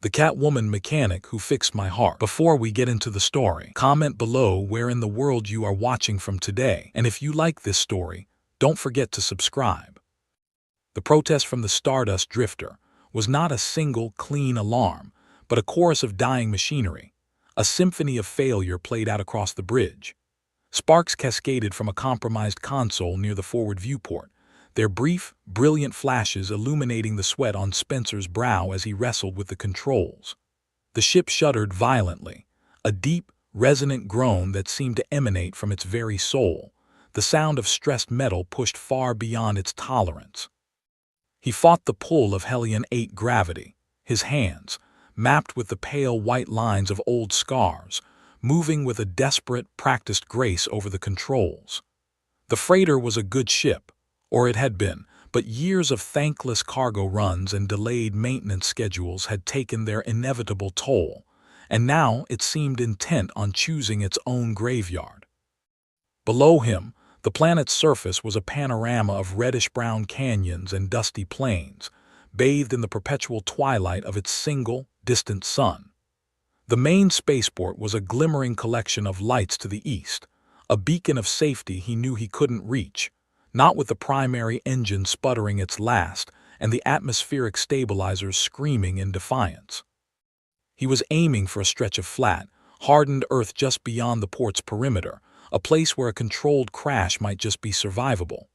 The Catwoman mechanic who fixed my heart. Before we get into the story, comment below where in the world you are watching from today, and if you like this story, don't forget to subscribe. The protest from the Stardust Drifter was not a single, clean alarm, but a chorus of dying machinery, a symphony of failure played out across the bridge. Sparks cascaded from a compromised console near the forward viewport, their brief, brilliant flashes illuminating the sweat on Spencer's brow as he wrestled with the controls. The ship shuddered violently, a deep, resonant groan that seemed to emanate from its very soul, the sound of stressed metal pushed far beyond its tolerance. He fought the pull of Hellion 8 gravity, his hands, mapped with the pale white lines of old scars, moving with a desperate, practiced grace over the controls. The freighter was a good ship, or it had been, but years of thankless cargo runs and delayed maintenance schedules had taken their inevitable toll, and now it seemed intent on choosing its own graveyard. Below him, the planet's surface was a panorama of reddish-brown canyons and dusty plains, bathed in the perpetual twilight of its single, distant sun. The main spaceport was a glimmering collection of lights to the east, a beacon of safety he knew he couldn't reach, not with the primary engine sputtering its last and the atmospheric stabilizers screaming in defiance. He was aiming for a stretch of flat, hardened earth just beyond the port's perimeter, a place where a controlled crash might just be survivable.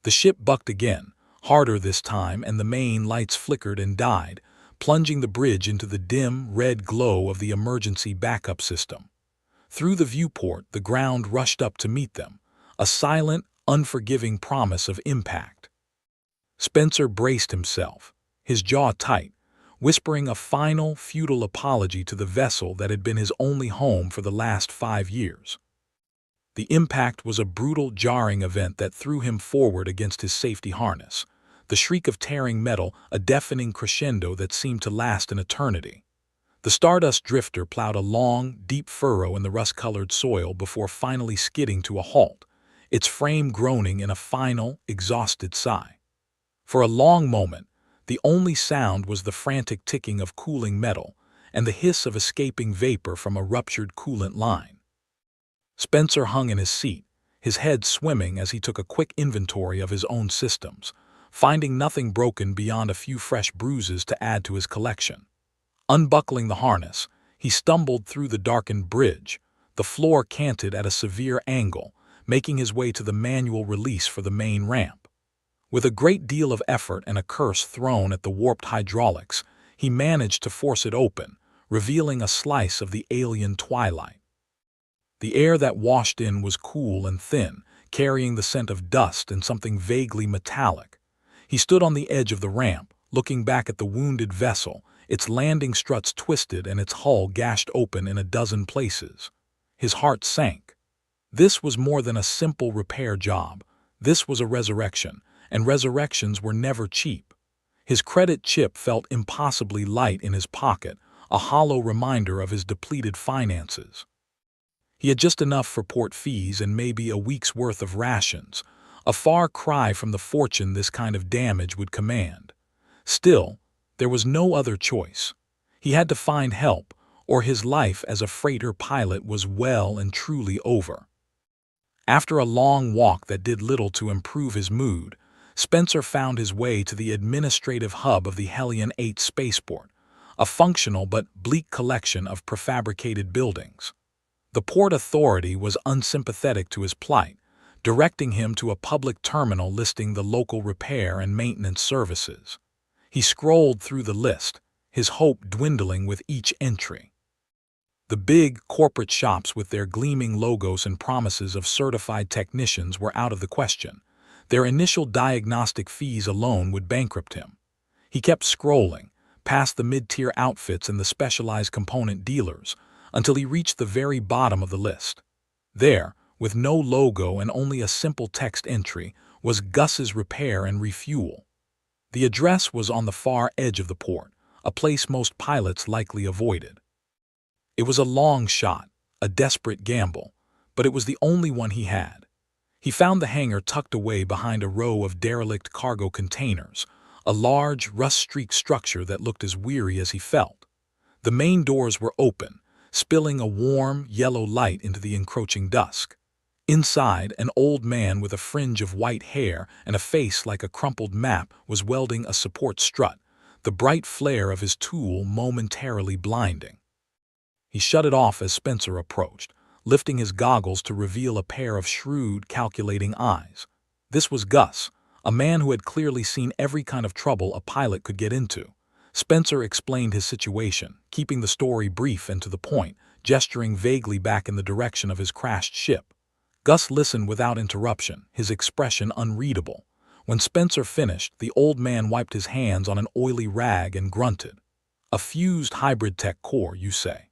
The ship bucked again, harder this time, and the main lights flickered and died, plunging the bridge into the dim, red glow of the emergency backup system. Through the viewport, the ground rushed up to meet them, a silent, unforgiving promise of impact. Spencer braced himself, his jaw tight, whispering a final, futile apology to the vessel that had been his only home for the last 5 years. The impact was a brutal, jarring event that threw him forward against his safety harness, the shriek of tearing metal, a deafening crescendo that seemed to last an eternity. The Stardust Drifter plowed a long, deep furrow in the rust-colored soil before finally skidding to a halt, its frame groaning in a final, exhausted sigh. For a long moment, the only sound was the frantic ticking of cooling metal and the hiss of escaping vapor from a ruptured coolant line. Spencer hung in his seat, his head swimming as he took a quick inventory of his own systems, finding nothing broken beyond a few fresh bruises to add to his collection. Unbuckling the harness, he stumbled through the darkened bridge, the floor canted at a severe angle, making his way to the manual release for the main ramp. With a great deal of effort and a curse thrown at the warped hydraulics, he managed to force it open, revealing a slice of the alien twilight. The air that washed in was cool and thin, carrying the scent of dust and something vaguely metallic. He stood on the edge of the ramp, looking back at the wounded vessel, its landing struts twisted and its hull gashed open in a dozen places. His heart sank. This was more than a simple repair job. This was a resurrection, and resurrections were never cheap. His credit chip felt impossibly light in his pocket, a hollow reminder of his depleted finances. He had just enough for port fees and maybe a week's worth of rations, a far cry from the fortune this kind of damage would command. Still, there was no other choice. He had to find help, or his life as a freighter pilot was well and truly over. After a long walk that did little to improve his mood, Spencer found his way to the administrative hub of the Hellion 8 spaceport, a functional but bleak collection of prefabricated buildings. The port authority was unsympathetic to his plight, directing him to a public terminal listing the local repair and maintenance services. He scrolled through the list, his hope dwindling with each entry. The big, corporate shops with their gleaming logos and promises of certified technicians were out of the question. Their initial diagnostic fees alone would bankrupt him. He kept scrolling, past the mid-tier outfits and the specialized component dealers, until he reached the very bottom of the list. There, with no logo and only a simple text entry, was Gus's Repair and Refuel. The address was on the far edge of the port, a place most pilots likely avoided. It was a long shot, a desperate gamble, but it was the only one he had. He found the hangar tucked away behind a row of derelict cargo containers, a large, rust-streaked structure that looked as weary as he felt. The main doors were open, spilling a warm, yellow light into the encroaching dusk. Inside, an old man with a fringe of white hair and a face like a crumpled map was welding a support strut, the bright flare of his tool momentarily blinding. He shut it off as Spencer approached, lifting his goggles to reveal a pair of shrewd, calculating eyes. This was Gus, a man who had clearly seen every kind of trouble a pilot could get into. Spencer explained his situation, keeping the story brief and to the point, gesturing vaguely back in the direction of his crashed ship. Gus listened without interruption, his expression unreadable. When Spencer finished, the old man wiped his hands on an oily rag and grunted. "A fused hybrid tech core, you say?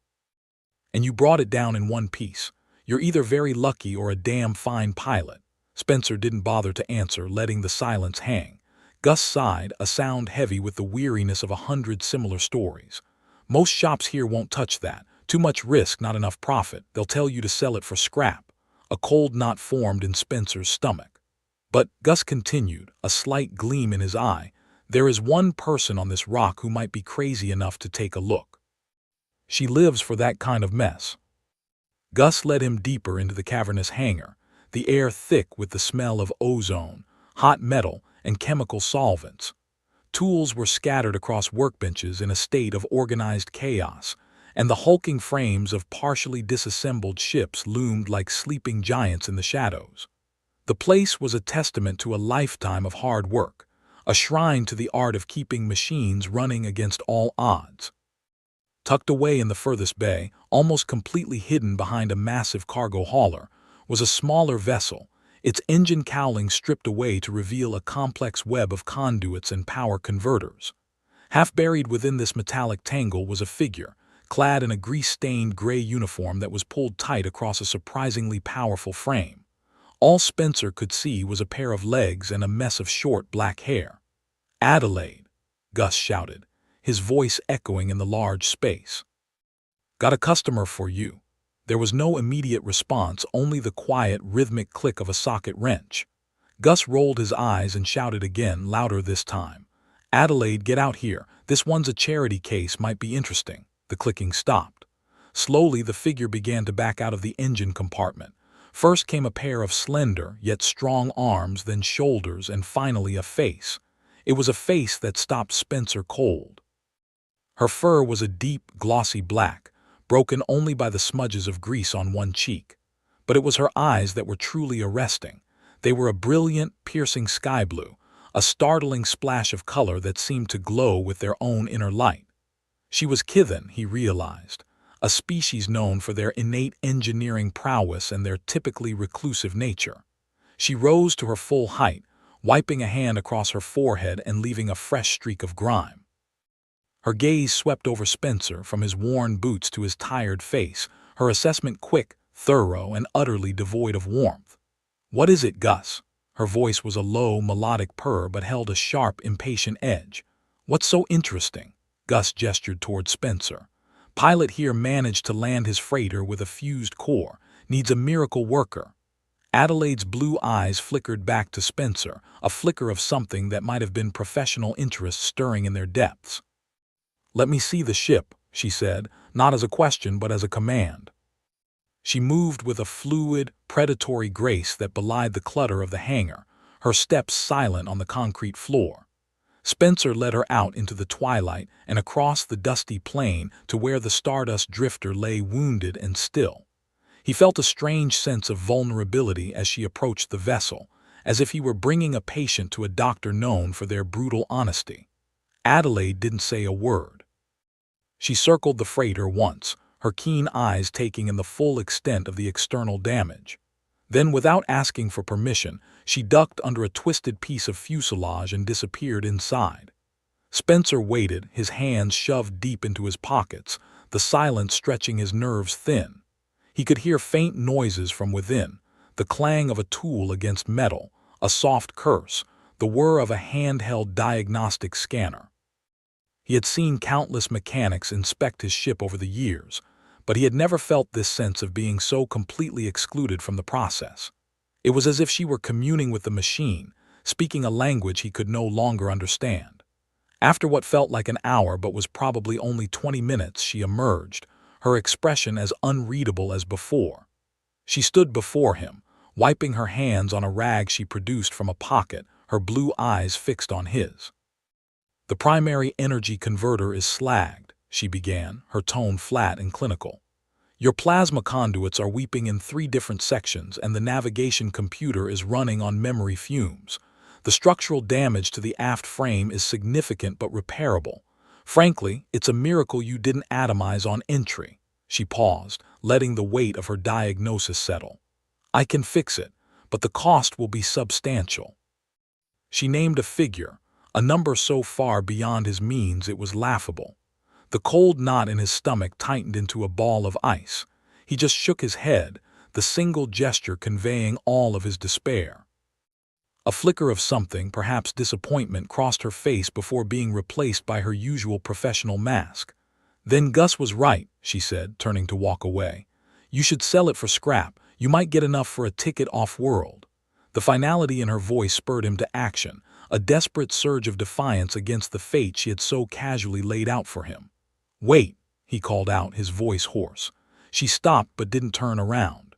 And you brought it down in one piece. You're either very lucky or a damn fine pilot." Spencer didn't bother to answer, letting the silence hang. Gus sighed, a sound heavy with the weariness of 100 similar stories. "Most shops here won't touch that. Too much risk, not enough profit. They'll tell you to sell it for scrap." A cold knot formed in Spencer's stomach. "But," Gus continued, a slight gleam in his eye, "there is one person on this rock who might be crazy enough to take a look. She lives for that kind of mess." Gus led him deeper into the cavernous hangar, the air thick with the smell of ozone, hot metal, and chemical solvents. Tools were scattered across workbenches in a state of organized chaos, and the hulking frames of partially disassembled ships loomed like sleeping giants in the shadows. The place was a testament to a lifetime of hard work, a shrine to the art of keeping machines running against all odds. Tucked away in the furthest bay, almost completely hidden behind a massive cargo hauler, was a smaller vessel, its engine cowling stripped away to reveal a complex web of conduits and power converters. Half buried within this metallic tangle was a figure, clad in a grease-stained gray uniform that was pulled tight across a surprisingly powerful frame. All Spencer could see was a pair of legs and a mess of short black hair. "Adelaide," Gus shouted, his voice echoing in the large space. "Got a customer for you." There was no immediate response, only the quiet, rhythmic click of a socket wrench. Gus rolled his eyes and shouted again, louder this time. "Adelaide, get out here. This one's a charity case, might be interesting." The clicking stopped. Slowly, the figure began to back out of the engine compartment. First came a pair of slender, yet strong arms, then shoulders, and finally a face. It was a face that stopped Spencer cold. Her fur was a deep, glossy black, broken only by the smudges of grease on one cheek. But it was her eyes that were truly arresting. They were a brilliant, piercing sky blue, a startling splash of color that seemed to glow with their own inner light. She was Kithen, he realized, a species known for their innate engineering prowess and their typically reclusive nature. She rose to her full height, wiping a hand across her forehead and leaving a fresh streak of grime. Her gaze swept over Spencer, from his worn boots to his tired face, her assessment quick, thorough, and utterly devoid of warmth. "What is it, Gus?" Her voice was a low, melodic purr but held a sharp, impatient edge. "What's so interesting?" Gus gestured toward Spencer. "Pilot here managed to land his freighter with a fused core, needs a miracle worker." Adelaide's blue eyes flickered back to Spencer, a flicker of something that might have been professional interest stirring in their depths. "Let me see the ship," she said, not as a question but as a command. She moved with a fluid, predatory grace that belied the clutter of the hangar, her steps silent on the concrete floor. Spencer led her out into the twilight and across the dusty plain to where the Stardust drifter lay wounded and still. He felt a strange sense of vulnerability as she approached the vessel, as if he were bringing a patient to a doctor known for their brutal honesty. Adelaide didn't say a word. She circled the freighter once, her keen eyes taking in the full extent of the external damage. Then, without asking for permission, she ducked under a twisted piece of fuselage and disappeared inside. Spencer waited, his hands shoved deep into his pockets, the silence stretching his nerves thin. He could hear faint noises from within, the clang of a tool against metal, a soft curse, the whir of a handheld diagnostic scanner. He had seen countless mechanics inspect his ship over the years, but he had never felt this sense of being so completely excluded from the process. It was as if she were communing with the machine, speaking a language he could no longer understand. After what felt like an hour but was probably only 20 minutes, she emerged, her expression as unreadable as before. She stood before him, wiping her hands on a rag she produced from a pocket, her blue eyes fixed on his. "The primary energy converter is slagged," she began, her tone flat and clinical. "Your plasma conduits are weeping in 3 different sections, and the navigation computer is running on memory fumes. The structural damage to the aft frame is significant but repairable. Frankly, it's a miracle you didn't atomize on entry." She paused, letting the weight of her diagnosis settle. "I can fix it, but the cost will be substantial." She named a figure, a number so far beyond his means it was laughable. The cold knot in his stomach tightened into a ball of ice. He just shook his head, the single gesture conveying all of his despair. A flicker of something, perhaps disappointment, crossed her face before being replaced by her usual professional mask. "Then Gus was right," she said, turning to walk away. "You should sell it for scrap. You might get enough for a ticket off-world." The finality in her voice spurred him to action, a desperate surge of defiance against the fate she had so casually laid out for him. "Wait," he called out, his voice hoarse. She stopped but didn't turn around.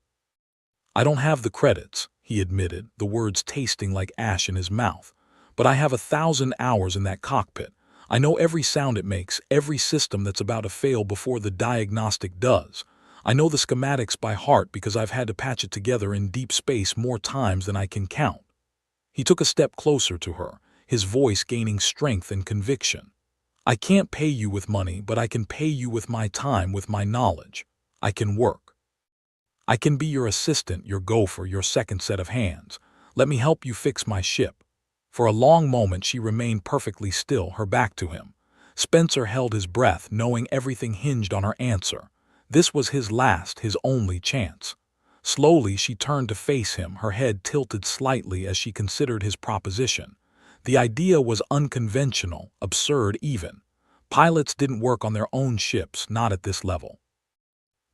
"I don't have the credits," he admitted, the words tasting like ash in his mouth. "But I have 1,000 hours in that cockpit. I know every sound it makes, every system that's about to fail before the diagnostic does. I know the schematics by heart because I've had to patch it together in deep space more times than I can count." He took a step closer to her, his voice gaining strength and conviction. "I can't pay you with money, but I can pay you with my time, with my knowledge. I can work. I can be your assistant, your gopher, your second set of hands. Let me help you fix my ship." For a long moment she remained perfectly still, her back to him. Spencer held his breath, knowing everything hinged on her answer. This was his last, his only chance. Slowly she turned to face him, her head tilted slightly as she considered his proposition. The idea was unconventional, absurd even. Pilots didn't work on their own ships, not at this level.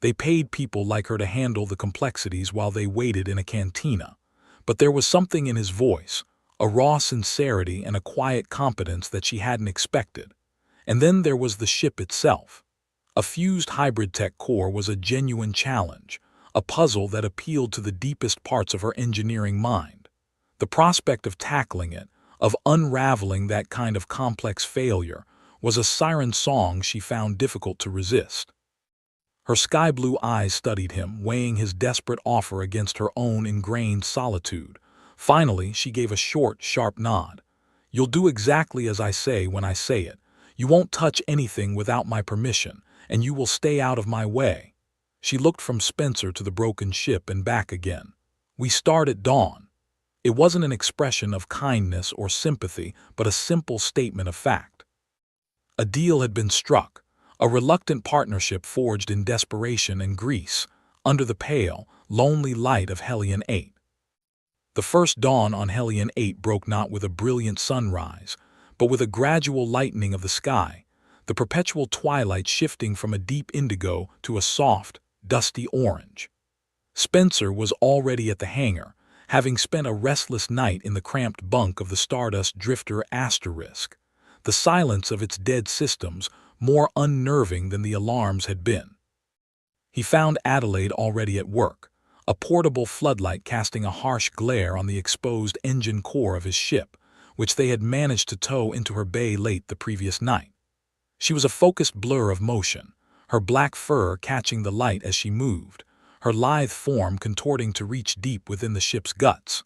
They paid people like her to handle the complexities while they waited in a cantina. But there was something in his voice, a raw sincerity and a quiet competence that she hadn't expected. And then there was the ship itself. A fused hybrid tech core was a genuine challenge, a puzzle that appealed to the deepest parts of her engineering mind. The prospect of tackling it, of unraveling that kind of complex failure, was a siren song she found difficult to resist. Her sky-blue eyes studied him, weighing his desperate offer against her own ingrained solitude. Finally, she gave a short, sharp nod. "You'll do exactly as I say when I say it. You won't touch anything without my permission, and you will stay out of my way." She looked from Spencer to the broken ship and back again. "We start at dawn." It wasn't an expression of kindness or sympathy, but a simple statement of fact. A deal had been struck. A reluctant partnership forged in desperation and grease, under the pale, lonely light of Hellion 8. The first dawn on Hellion 8 broke not with a brilliant sunrise, but with a gradual lightening of the sky, the perpetual twilight shifting from a deep indigo to a soft, dusty orange. Spencer was already at the hangar, having spent a restless night in the cramped bunk of the Stardust Drifter Asterisk. The silence of its dead systems more unnerving than the alarms had been. He found Adelaide already at work, a portable floodlight casting a harsh glare on the exposed engine core of his ship, which they had managed to tow into her bay late the previous night. She was a focused blur of motion, her black fur catching the light as she moved, her lithe form contorting to reach deep within the ship's guts.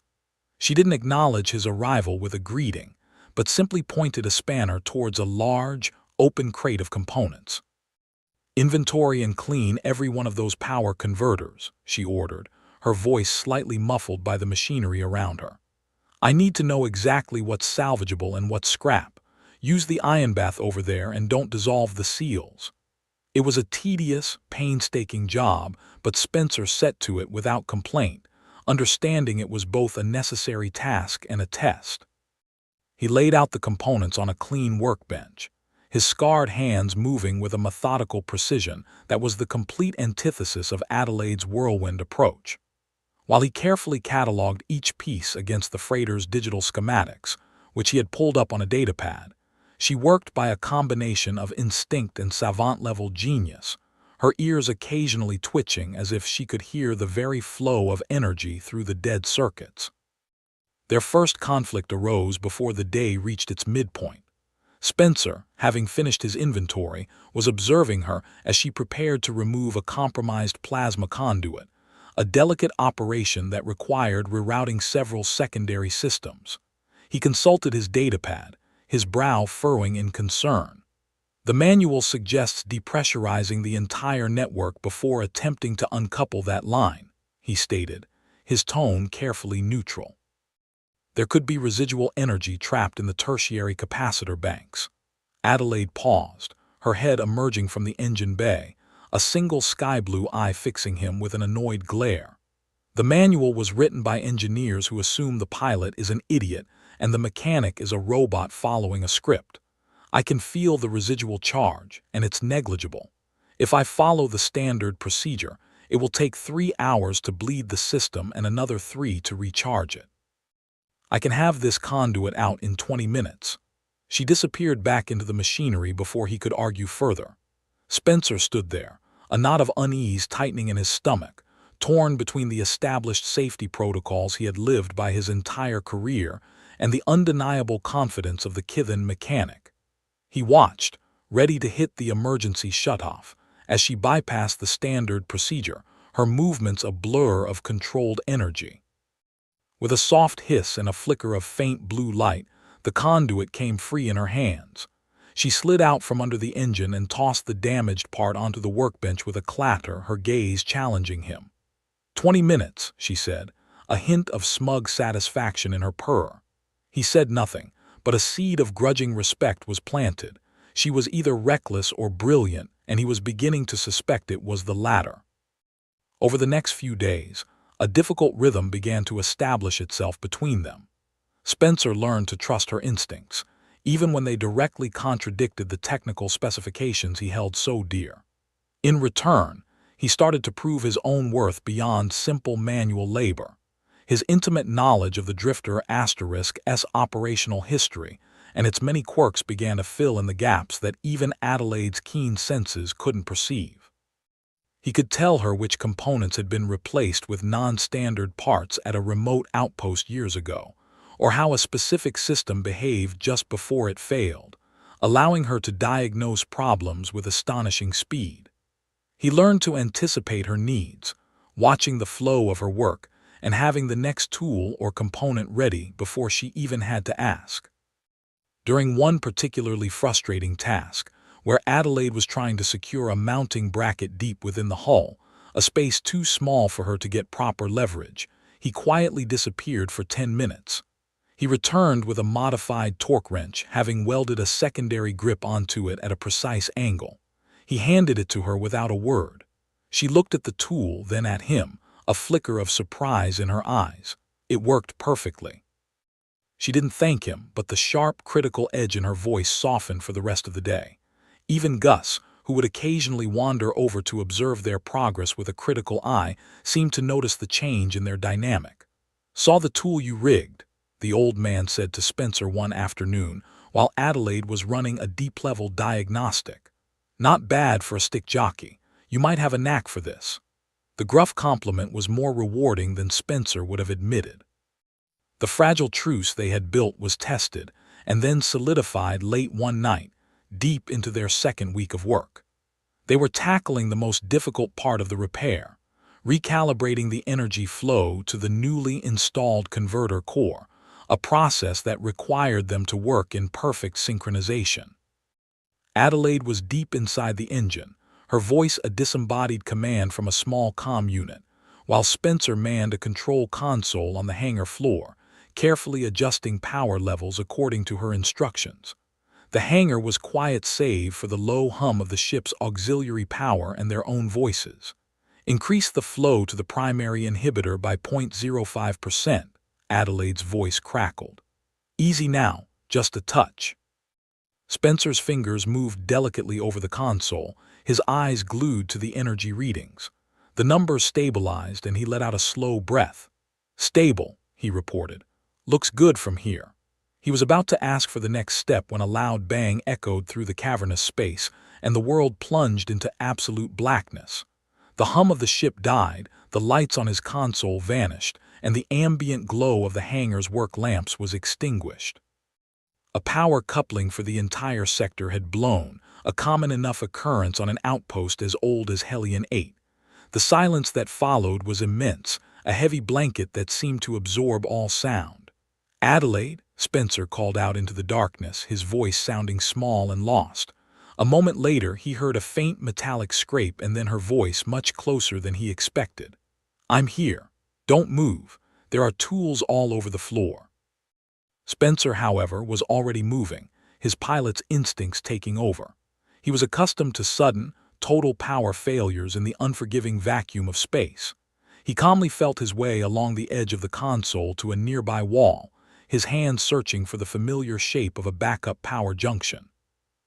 She didn't acknowledge his arrival with a greeting, but simply pointed a spanner towards a large, open crate of components. "Inventory and clean every one of those power converters," she ordered, her voice slightly muffled by the machinery around her. "I need to know exactly what's salvageable and what's scrap. Use the ion bath over there and don't dissolve the seals." It was a tedious, painstaking job, but Spencer set to it without complaint, understanding it was both a necessary task and a test. He laid out the components on a clean workbench, his scarred hands moving with a methodical precision that was the complete antithesis of Adelaide's whirlwind approach. While he carefully cataloged each piece against the freighter's digital schematics, which he had pulled up on a datapad, She worked by a combination of instinct and savant-level genius, her ears occasionally twitching as if she could hear the very flow of energy through the dead circuits. Their first conflict arose before the day reached its midpoint. Spencer, having finished his inventory, was observing her as she prepared to remove a compromised plasma conduit, a delicate operation that required rerouting several secondary systems. He consulted his datapad, his brow furrowing in concern. The manual suggests depressurizing the entire network before attempting to uncouple that line, he stated, his tone carefully neutral. There could be residual energy trapped in the tertiary capacitor banks. Adelaide paused, her head emerging from the engine bay, a single sky-blue eye fixing him with an annoyed glare. The manual was written by engineers who assume the pilot is an idiot and the mechanic is a robot following a script. I can feel the residual charge, and it's negligible. If I follow the standard procedure, it will take 3 hours to bleed the system and another 3 to recharge it. I can have this conduit out in 20 minutes. She disappeared back into the machinery before he could argue further. Spencer stood there, a knot of unease tightening in his stomach, torn between the established safety protocols he had lived by his entire career and the undeniable confidence of the Kithen mechanic. He watched, ready to hit the emergency shutoff, as she bypassed the standard procedure, her movements a blur of controlled energy. With a soft hiss and a flicker of faint blue light, the conduit came free in her hands. She slid out from under the engine and tossed the damaged part onto the workbench with a clatter, her gaze challenging him. 20 minutes, she said, a hint of smug satisfaction in her purr. He said nothing, but a seed of grudging respect was planted. She was either reckless or brilliant, and he was beginning to suspect it was the latter. Over the next few days, a difficult rhythm began to establish itself between them. Spencer learned to trust her instincts, even when they directly contradicted the technical specifications he held so dear. In return, he started to prove his own worth beyond simple manual labor. His intimate knowledge of the Drifter *'S operational history and its many quirks began to fill in the gaps that even Adelaide's keen senses couldn't perceive. He could tell her which components had been replaced with non-standard parts at a remote outpost years ago, or how a specific system behaved just before it failed, allowing her to diagnose problems with astonishing speed. He learned to anticipate her needs, watching the flow of her work and having the next tool or component ready before she even had to ask. During one particularly frustrating task, where Adelaide was trying to secure a mounting bracket deep within the hull, a space too small for her to get proper leverage, he quietly disappeared for 10 minutes. He returned with a modified torque wrench, having welded a secondary grip onto it at a precise angle. He handed it to her without a word. She looked at the tool, then at him, a flicker of surprise in her eyes. It worked perfectly. She didn't thank him, but the sharp, critical edge in her voice softened for the rest of the day. Even Gus, who would occasionally wander over to observe their progress with a critical eye, seemed to notice the change in their dynamic. "Saw the tool you rigged," the old man said to Spencer one afternoon, while Adelaide was running a deep-level diagnostic. "Not bad for a stick jockey. You might have a knack for this." The gruff compliment was more rewarding than Spencer would have admitted. The fragile truce they had built was tested and then solidified late one night, deep into their second week of work. They were tackling the most difficult part of the repair, recalibrating the energy flow to the newly installed converter core, a process that required them to work in perfect synchronization. Adelaide was deep inside the engine, her voice a disembodied command from a small comm unit, while Spencer manned a control console on the hangar floor, carefully adjusting power levels according to her instructions. The hangar was quiet save for the low hum of the ship's auxiliary power and their own voices. "Increase the flow to the primary inhibitor by 0.05%, Adelaide's voice crackled. "Easy now, just a touch." Spencer's fingers moved delicately over the console, his eyes glued to the energy readings. The numbers stabilized and he let out a slow breath. "Stable," he reported. "Looks good from here." He was about to ask for the next step when a loud bang echoed through the cavernous space, and the world plunged into absolute blackness. The hum of the ship died, the lights on his console vanished, and the ambient glow of the hangar's work lamps was extinguished. A power coupling for the entire sector had blown, a common enough occurrence on an outpost as old as Hellion 8. The silence that followed was immense, a heavy blanket that seemed to absorb all sound. "Adelaide," Spencer called out into the darkness, his voice sounding small and lost. A moment later, he heard a faint metallic scrape and then her voice much closer than he expected. "I'm here. Don't move. There are tools all over the floor." Spencer, however, was already moving, his pilot's instincts taking over. He was accustomed to sudden, total power failures in the unforgiving vacuum of space. He calmly felt his way along the edge of the console to a nearby wall, his hands searching for the familiar shape of a backup power junction.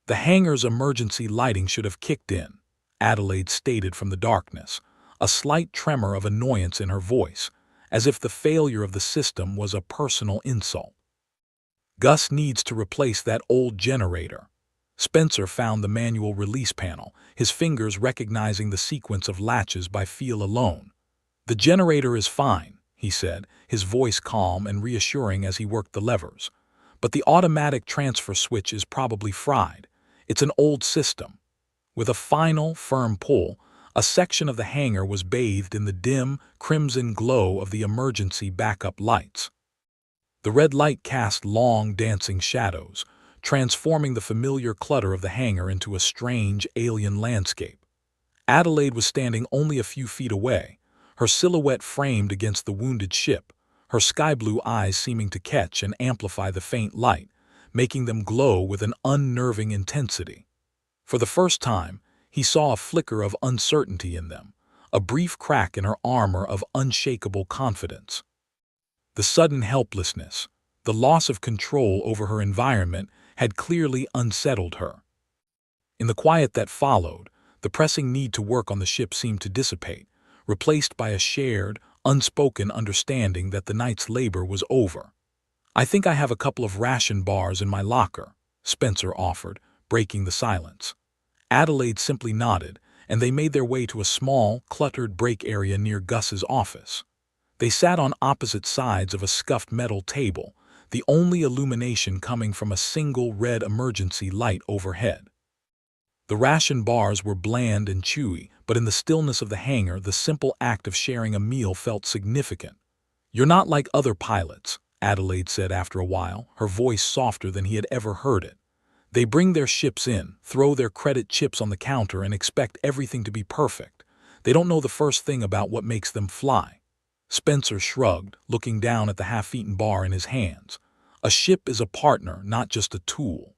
"The hangar's emergency lighting should have kicked in," Adelaide stated from the darkness, a slight tremor of annoyance in her voice, as if the failure of the system was a personal insult. "Gus needs to replace that old generator." Spencer found the manual release panel, his fingers recognizing the sequence of latches by feel alone. "The generator is fine," he said, his voice calm and reassuring as he worked the levers. "But the automatic transfer switch is probably fried. It's an old system." With a final, firm pull, a section of the hangar was bathed in the dim, crimson glow of the emergency backup lights. The red light cast long, dancing shadows, transforming the familiar clutter of the hangar into a strange, alien landscape. Adelaide was standing only a few feet away, her silhouette framed against the wounded ship, her sky-blue eyes seeming to catch and amplify the faint light, making them glow with an unnerving intensity. For the first time, he saw a flicker of uncertainty in them, a brief crack in her armor of unshakable confidence. The sudden helplessness, the loss of control over her environment, had clearly unsettled her. In the quiet that followed, the pressing need to work on the ship seemed to dissipate, replaced by a shared, unspoken understanding that the night's labor was over. "I think I have a couple of ration bars in my locker," Spencer offered, breaking the silence. Adelaide simply nodded, and they made their way to a small, cluttered break area near Gus's office. They sat on opposite sides of a scuffed metal table, the only illumination coming from a single red emergency light overhead. The ration bars were bland and chewy, but in the stillness of the hangar, the simple act of sharing a meal felt significant. "You're not like other pilots," Adelaide said after a while, her voice softer than he had ever heard it. "They bring their ships in, throw their credit chips on the counter, and expect everything to be perfect. They don't know the first thing about what makes them fly." Spencer shrugged, looking down at the half-eaten bar in his hands. "A ship is a partner, not just a tool.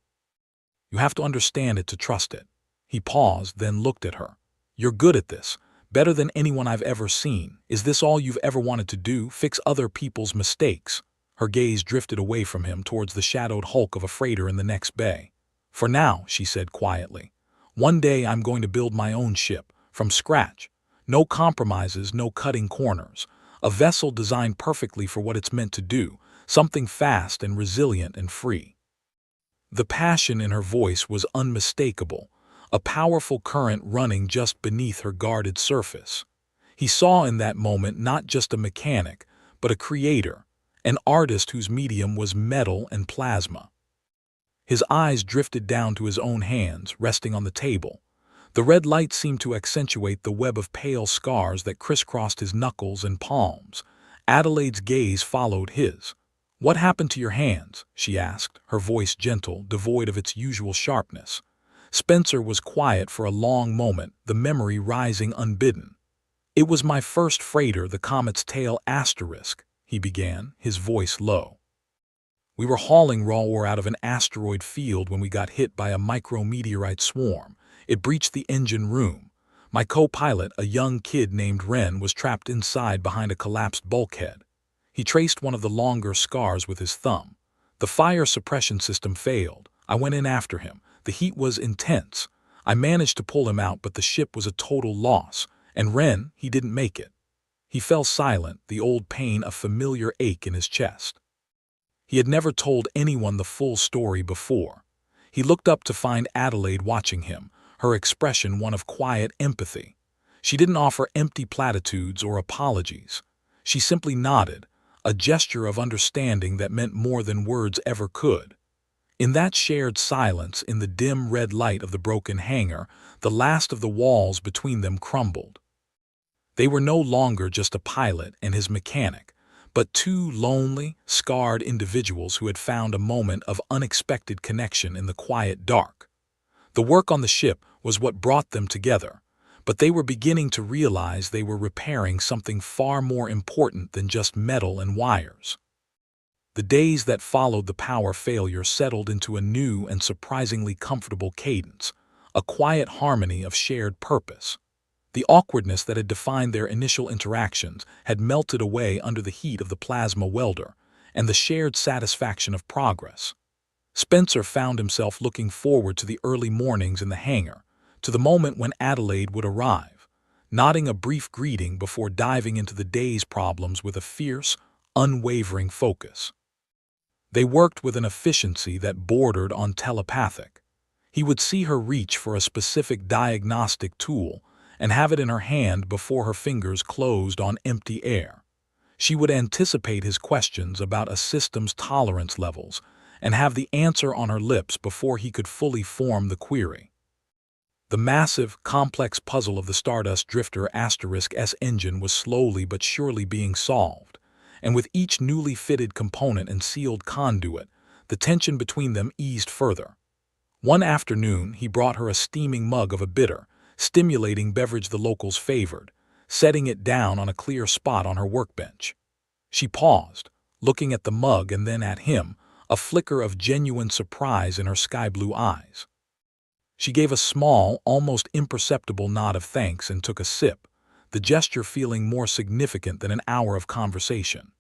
You have to understand it to trust it." He paused, then looked at her. "You're good at this, better than anyone I've ever seen. Is this all you've ever wanted to do, fix other people's mistakes?" Her gaze drifted away from him towards the shadowed hulk of a freighter in the next bay. "For now," she said quietly. "One day I'm going to build my own ship, from scratch. No compromises, no cutting corners. A vessel designed perfectly for what it's meant to do, something fast and resilient and free." The passion in her voice was unmistakable, a powerful current running just beneath her guarded surface. He saw in that moment not just a mechanic, but a creator, an artist whose medium was metal and plasma. His eyes drifted down to his own hands, resting on the table. The red light seemed to accentuate the web of pale scars that crisscrossed his knuckles and palms. Adelaide's gaze followed his. "What happened to your hands?" she asked, her voice gentle, devoid of its usual sharpness. Spencer was quiet for a long moment, the memory rising unbidden. "It was my first freighter, the Comet's Tail Asterisk," he began, his voice low. "We were hauling raw ore out of an asteroid field when we got hit by a micrometeorite swarm. It breached the engine room. My co-pilot, a young kid named Ren, was trapped inside behind a collapsed bulkhead. He traced one of the longer scars with his thumb. The fire suppression system failed. I went in after him. The heat was intense. I managed to pull him out, but the ship was a total loss. And Ren, he didn't make it." He fell silent, the old pain a familiar ache in his chest. He had never told anyone the full story before. He looked up to find Adelaide watching him, her expression one of quiet empathy. She didn't offer empty platitudes or apologies. She simply nodded, a gesture of understanding that meant more than words ever could. In that shared silence, in the dim red light of the broken hangar, the last of the walls between them crumbled. They were no longer just a pilot and his mechanic, but two lonely, scarred individuals who had found a moment of unexpected connection in the quiet dark. The work on the ship was what brought them together, but they were beginning to realize they were repairing something far more important than just metal and wires. The days that followed the power failure settled into a new and surprisingly comfortable cadence, a quiet harmony of shared purpose. The awkwardness that had defined their initial interactions had melted away under the heat of the plasma welder and the shared satisfaction of progress. Spencer found himself looking forward to the early mornings in the hangar, to the moment when Adelaide would arrive, nodding a brief greeting before diving into the day's problems with a fierce, unwavering focus. They worked with an efficiency that bordered on telepathic. He would see her reach for a specific diagnostic tool and have it in her hand before her fingers closed on empty air. She would anticipate his questions about a system's tolerance levels and have the answer on her lips before he could fully form the query. The massive, complex puzzle of the Stardust Drifter *S engine was slowly but surely being solved, and with each newly fitted component and sealed conduit, the tension between them eased further. One afternoon, he brought her a steaming mug of a bitter, stimulating beverage the locals favored, setting it down on a clear spot on her workbench. She paused, looking at the mug and then at him, a flicker of genuine surprise in her sky-blue eyes. She gave a small, almost imperceptible nod of thanks and took a sip, the gesture feeling more significant than an hour of conversation.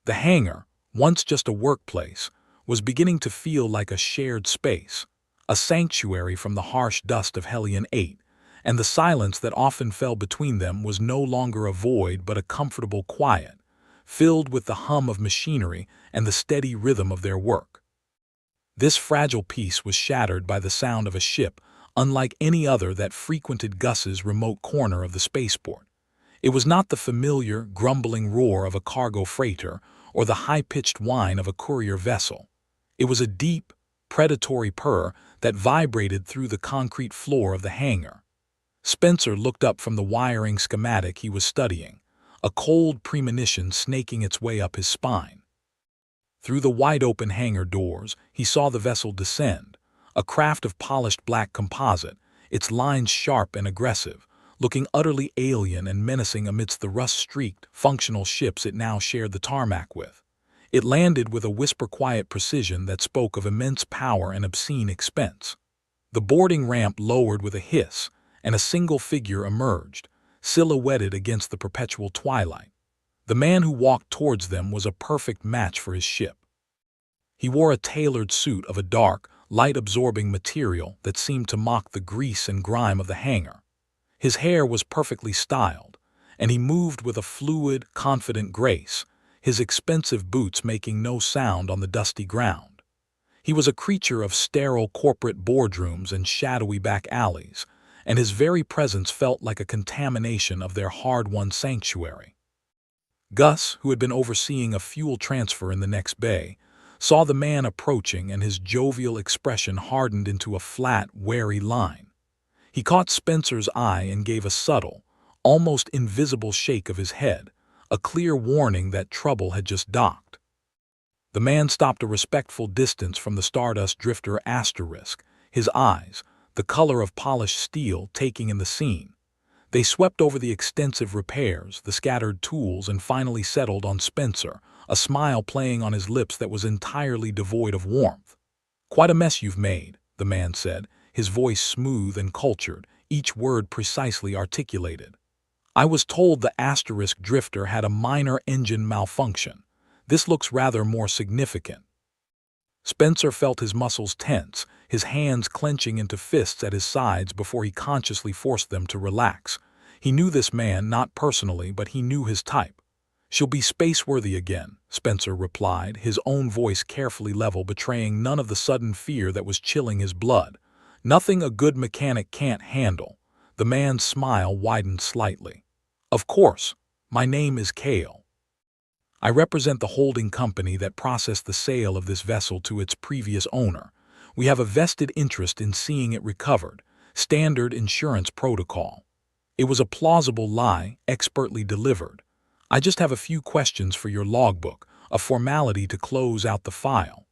The hangar, once just a workplace, was beginning to feel like a shared space, a sanctuary from the harsh dust of Hellion 8, and the silence that often fell between them was no longer a void but a comfortable quiet, filled with the hum of machinery and the steady rhythm of their work. This fragile peace was shattered by the sound of a ship unlike any other that frequented Gus's remote corner of the spaceport. It was not the familiar, grumbling roar of a cargo freighter or the high-pitched whine of a courier vessel. It was a deep, predatory purr that vibrated through the concrete floor of the hangar. Spencer looked up from the wiring schematic he was studying, a cold premonition snaking its way up his spine. Through the wide-open hangar doors, he saw the vessel descend, a craft of polished black composite, its lines sharp and aggressive, looking utterly alien and menacing amidst the rust-streaked, functional ships it now shared the tarmac with. It landed with a whisper-quiet precision that spoke of immense power and obscene expense. The boarding ramp lowered with a hiss, and a single figure emerged, silhouetted against the perpetual twilight. The man who walked towards them was a perfect match for his ship. He wore a tailored suit of a dark, light-absorbing material that seemed to mock the grease and grime of the hangar. His hair was perfectly styled, and he moved with a fluid, confident grace, his expensive boots making no sound on the dusty ground. He was a creature of sterile corporate boardrooms and shadowy back alleys, and his very presence felt like a contamination of their hard-won sanctuary. Gus, who had been overseeing a fuel transfer in the next bay, saw the man approaching and his jovial expression hardened into a flat, wary line. He caught Spencer's eye and gave a subtle, almost invisible shake of his head, a clear warning that trouble had just docked. The man stopped a respectful distance from the Stardust Drifter *, his eyes, the color of polished steel, taking in the scene. They swept over the extensive repairs, the scattered tools, and finally settled on Spencer, a smile playing on his lips that was entirely devoid of warmth. "Quite a mess you've made," the man said, his voice smooth and cultured, each word precisely articulated. "I was told the * Drifter had a minor engine malfunction. This looks rather more significant." Spencer felt his muscles tense, his hands clenching into fists at his sides before he consciously forced them to relax. He knew this man not personally, but he knew his type. "She'll be space-worthy again," Spencer replied, his own voice carefully level, betraying none of the sudden fear that was chilling his blood. "Nothing a good mechanic can't handle." The man's smile widened slightly. "Of course, my name is Kale. I represent the holding company that processed the sale of this vessel to its previous owner. We have a vested interest in seeing it recovered. Standard insurance protocol." It was a plausible lie, expertly delivered. "I just have a few questions for your logbook, a formality to close out the file."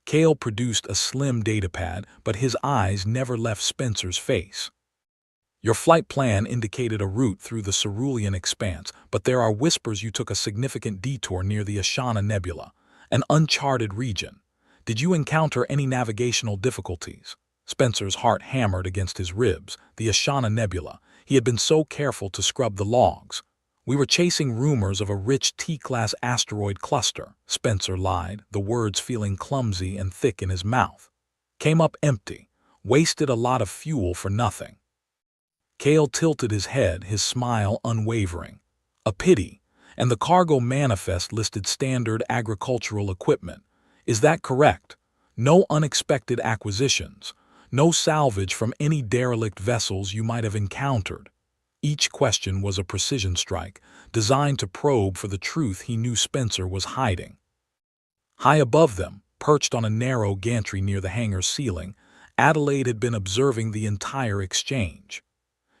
Kale produced a slim datapad, but his eyes never left Spencer's face. "Your flight plan indicated a route through the Cerulean expanse, but there are whispers you took a significant detour near the Ashana Nebula, an uncharted region. Did you encounter any navigational difficulties?" Spencer's heart hammered against his ribs. The Ashana Nebula. He had been so careful to scrub the logs. "We were chasing rumors of a rich T-class asteroid cluster," Spencer lied, the words feeling clumsy and thick in his mouth. "Came up empty. Wasted a lot of fuel for nothing." Kale tilted his head, his smile unwavering. "A pity. And the cargo manifest listed standard agricultural equipment. Is that correct? No unexpected acquisitions. No salvage from any derelict vessels you might have encountered." Each question was a precision strike, designed to probe for the truth he knew Spencer was hiding. High above them, perched on a narrow gantry near the hangar's ceiling, Adelaide had been observing the entire exchange.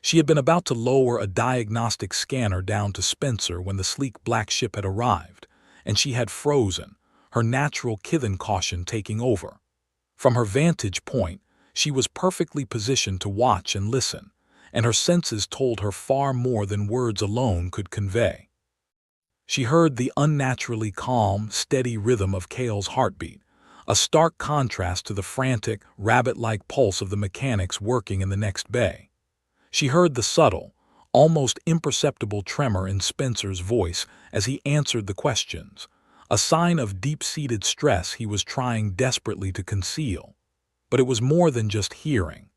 She had been about to lower a diagnostic scanner down to Spencer when the sleek black ship had arrived, and she had frozen, her natural Kithen caution taking over. From her vantage point, she was perfectly positioned to watch and listen, and her senses told her far more than words alone could convey. She heard the unnaturally calm, steady rhythm of Kale's heartbeat, a stark contrast to the frantic, rabbit-like pulse of the mechanics working in the next bay. She heard the subtle, almost imperceptible tremor in Spencer's voice as he answered the questions, a sign of deep-seated stress he was trying desperately to conceal. But it was more than just hearing.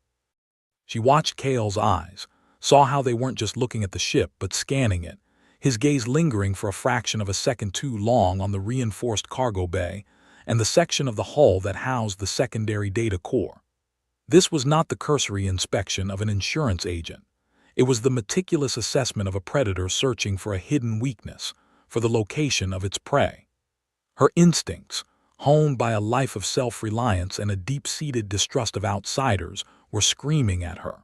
She watched Kale's eyes, saw how they weren't just looking at the ship but scanning it, his gaze lingering for a fraction of a second too long on the reinforced cargo bay and the section of the hull that housed the secondary data core. This was not the cursory inspection of an insurance agent. It was the meticulous assessment of a predator searching for a hidden weakness, for the location of its prey. Her instincts, honed by a life of self-reliance and a deep-seated distrust of outsiders, were screaming at her.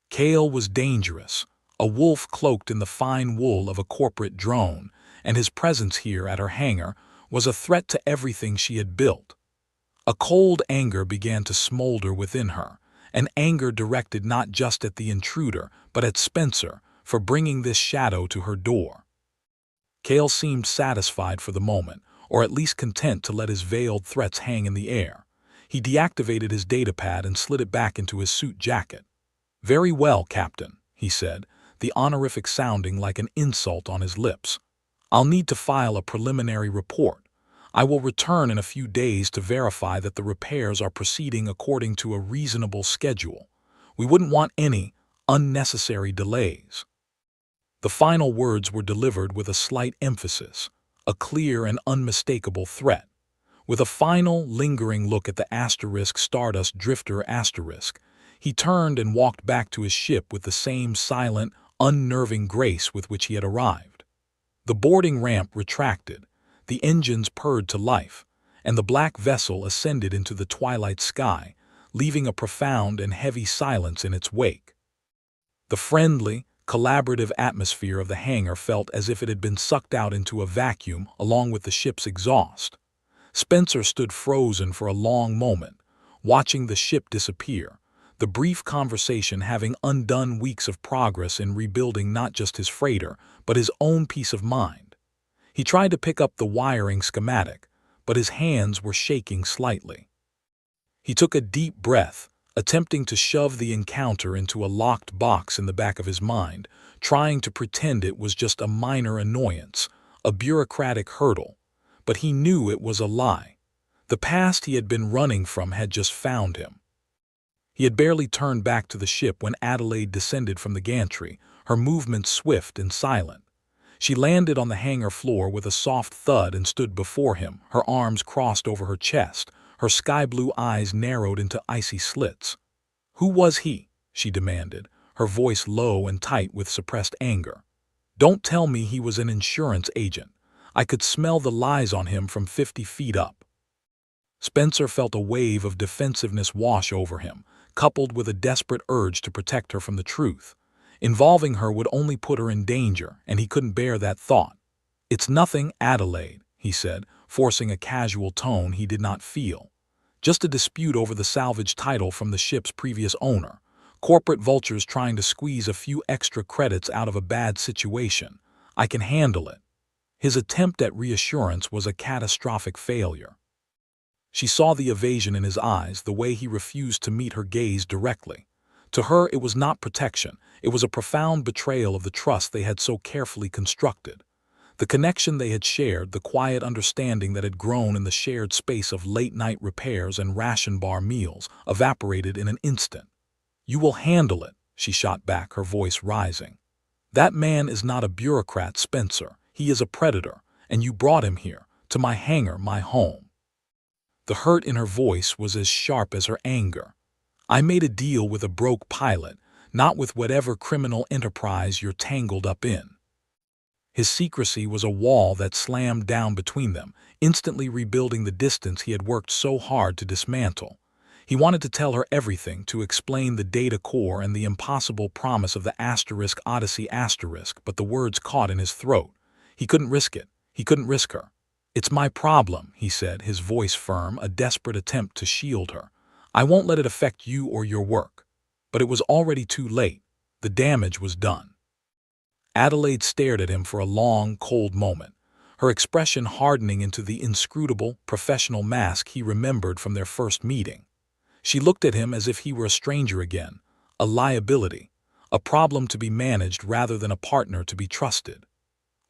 Kale was dangerous, a wolf cloaked in the fine wool of a corporate drone, and his presence here at her hangar was a threat to everything she had built. A cold anger began to smolder within her, an anger directed not just at the intruder, but at Spencer for bringing this shadow to her door. Kale seemed satisfied for the moment, or at least content to let his veiled threats hang in the air. He deactivated his datapad and slid it back into his suit jacket. "Very well, Captain," he said, the honorific sounding like an insult on his lips. "I'll need to file a preliminary report. I will return in a few days to verify that the repairs are proceeding according to a reasonable schedule. We wouldn't want any unnecessary delays." The final words were delivered with a slight emphasis, a clear and unmistakable threat. With a final, lingering look at the Stardust Drifter asterisk, he turned and walked back to his ship with the same silent, unnerving grace with which he had arrived. The boarding ramp retracted, the engines purred to life, and the black vessel ascended into the twilight sky, leaving a profound and heavy silence in its wake. The friendly, collaborative atmosphere of the hangar felt as if it had been sucked out into a vacuum along with the ship's exhaust. Spencer stood frozen for a long moment, watching the ship disappear, the brief conversation having undone weeks of progress in rebuilding not just his freighter, but his own peace of mind. He tried to pick up the wiring schematic, but his hands were shaking slightly. He took a deep breath, attempting to shove the encounter into a locked box in the back of his mind, trying to pretend it was just a minor annoyance, a bureaucratic hurdle. But he knew it was a lie. The past he had been running from had just found him. He had barely turned back to the ship when Adelaide descended from the gantry, her movements swift and silent. She landed on the hangar floor with a soft thud and stood before him, her arms crossed over her chest, her sky-blue eyes narrowed into icy slits. "Who was he?" she demanded, her voice low and tight with suppressed anger. "Don't tell me he was an insurance agent. I could smell the lies on him from 50 feet up." Spencer felt a wave of defensiveness wash over him, coupled with a desperate urge to protect her from the truth. Involving her would only put her in danger, and he couldn't bear that thought. "It's nothing, Adelaide," he said, forcing a casual tone he did not feel. "Just a dispute over the salvage title from the ship's previous owner. Corporate vultures trying to squeeze a few extra credits out of a bad situation. I can handle it." His attempt at reassurance was a catastrophic failure. She saw the evasion in his eyes, the way he refused to meet her gaze directly. To her, it was not protection. It was a profound betrayal of the trust they had so carefully constructed. The connection they had shared, the quiet understanding that had grown in the shared space of late-night repairs and ration bar meals, evaporated in an instant. "You will handle it," she shot back, her voice rising. "That man is not a bureaucrat, Spencer. He is a predator, and you brought him here, to my hangar, my home." The hurt in her voice was as sharp as her anger. "I made a deal with a broke pilot, not with whatever criminal enterprise you're tangled up in." His secrecy was a wall that slammed down between them, instantly rebuilding the distance he had worked so hard to dismantle. He wanted to tell her everything, to explain the data core and the impossible promise of the *Odyssey*, but the words caught in his throat. He couldn't risk it. He couldn't risk her. "It's my problem," he said, his voice firm, a desperate attempt to shield her. "I won't let it affect you or your work." But it was already too late. The damage was done. Adelaide stared at him for a long, cold moment, her expression hardening into the inscrutable, professional mask he remembered from their first meeting. She looked at him as if he were a stranger again, a liability, a problem to be managed rather than a partner to be trusted.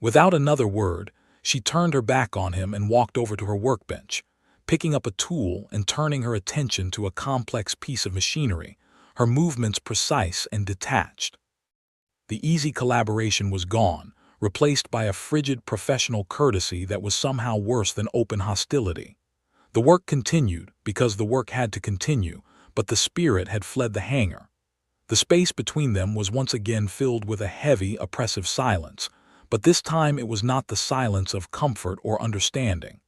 Without another word, she turned her back on him and walked over to her workbench, picking up a tool and turning her attention to a complex piece of machinery, her movements precise and detached. The easy collaboration was gone, replaced by a frigid professional courtesy that was somehow worse than open hostility. The work continued, because the work had to continue, but the spirit had fled the hangar. The space between them was once again filled with a heavy, oppressive silence, but this time it was not the silence of comfort or understanding.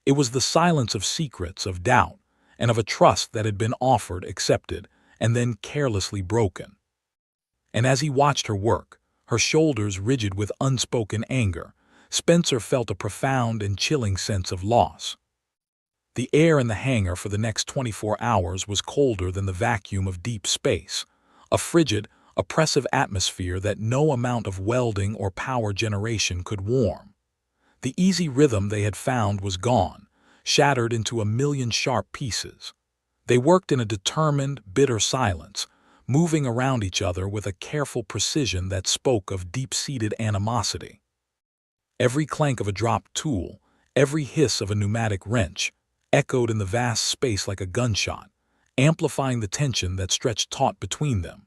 It was the silence of secrets, of doubt, and of a trust that had been offered, accepted, and then carelessly broken. And as he watched her work, her shoulders rigid with unspoken anger, Spencer felt a profound and chilling sense of loss. The air in the hangar for the next 24 hours was colder than the vacuum of deep space, a frigid, oppressive atmosphere that no amount of welding or power generation could warm. The easy rhythm they had found was gone, shattered into a million sharp pieces. They worked in a determined, bitter silence, moving around each other with a careful precision that spoke of deep-seated animosity. Every clank of a dropped tool, every hiss of a pneumatic wrench, echoed in the vast space like a gunshot, amplifying the tension that stretched taut between them.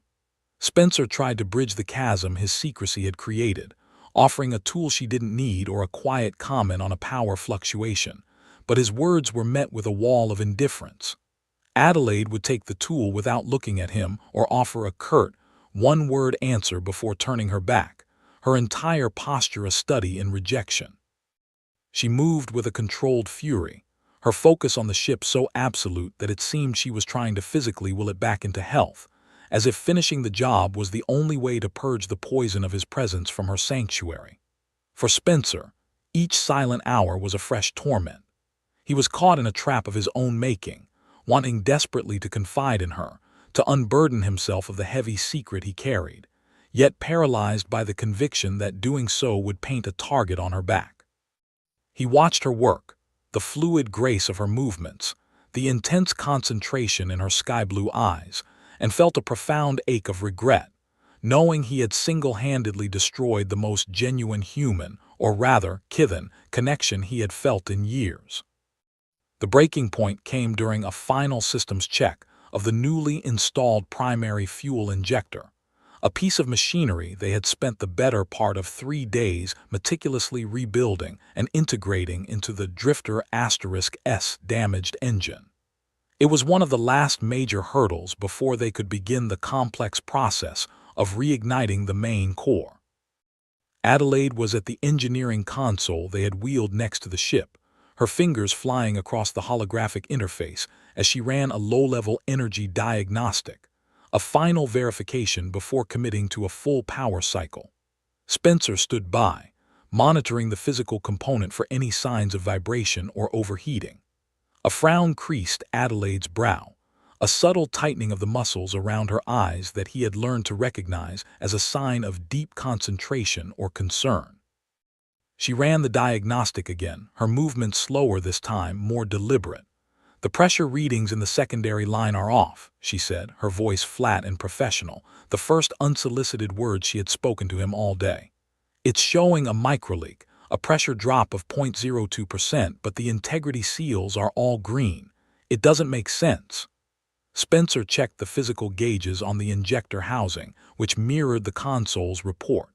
Spencer tried to bridge the chasm his secrecy had created, offering a tool she didn't need or a quiet comment on a power fluctuation, but his words were met with a wall of indifference. Adelaide would take the tool without looking at him or offer a curt, one-word answer before turning her back, her entire posture a study in rejection. She moved with a controlled fury, her focus on the ship so absolute that it seemed she was trying to physically will it back into health, as if finishing the job was the only way to purge the poison of his presence from her sanctuary. For Spencer, each silent hour was a fresh torment. He was caught in a trap of his own making, wanting desperately to confide in her, to unburden himself of the heavy secret he carried, yet paralyzed by the conviction that doing so would paint a target on her back. He watched her work, the fluid grace of her movements, the intense concentration in her sky-blue eyes, and felt a profound ache of regret, knowing he had single-handedly destroyed the most genuine human, or rather, kithen, connection he had felt in years. The breaking point came during a final systems check of the newly installed primary fuel injector, a piece of machinery they had spent the better part of 3 days meticulously rebuilding and integrating into the Drifter *S damaged engine. It was one of the last major hurdles before they could begin the complex process of reigniting the main core. Adelaide was at the engineering console they had wheeled next to the ship, her fingers flying across the holographic interface as she ran a low-level energy diagnostic, a final verification before committing to a full power cycle. Spencer stood by, monitoring the physical component for any signs of vibration or overheating. A frown creased Adelaide's brow, a subtle tightening of the muscles around her eyes that he had learned to recognize as a sign of deep concentration or concern. She ran the diagnostic again, her movements slower this time, more deliberate. "The pressure readings in the secondary line are off," she said, her voice flat and professional, the first unsolicited words she had spoken to him all day. "It's showing a microleak, a pressure drop of 0.02%, but the integrity seals are all green. It doesn't make sense." Spencer checked the physical gauges on the injector housing, which mirrored the console's report.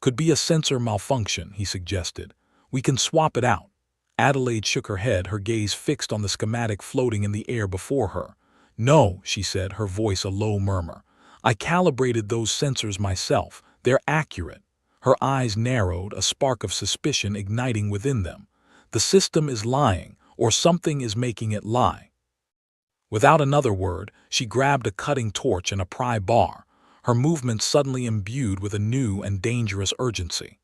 "Could be a sensor malfunction," he suggested. "We can swap it out." Adelaide shook her head, her gaze fixed on the schematic floating in the air before her. "No," she said, her voice a low murmur. "I calibrated those sensors myself. They're accurate." Her eyes narrowed, a spark of suspicion igniting within them. "The system is lying, or something is making it lie." Without another word, she grabbed a cutting torch and a pry bar, her movements suddenly imbued with a new and dangerous urgency.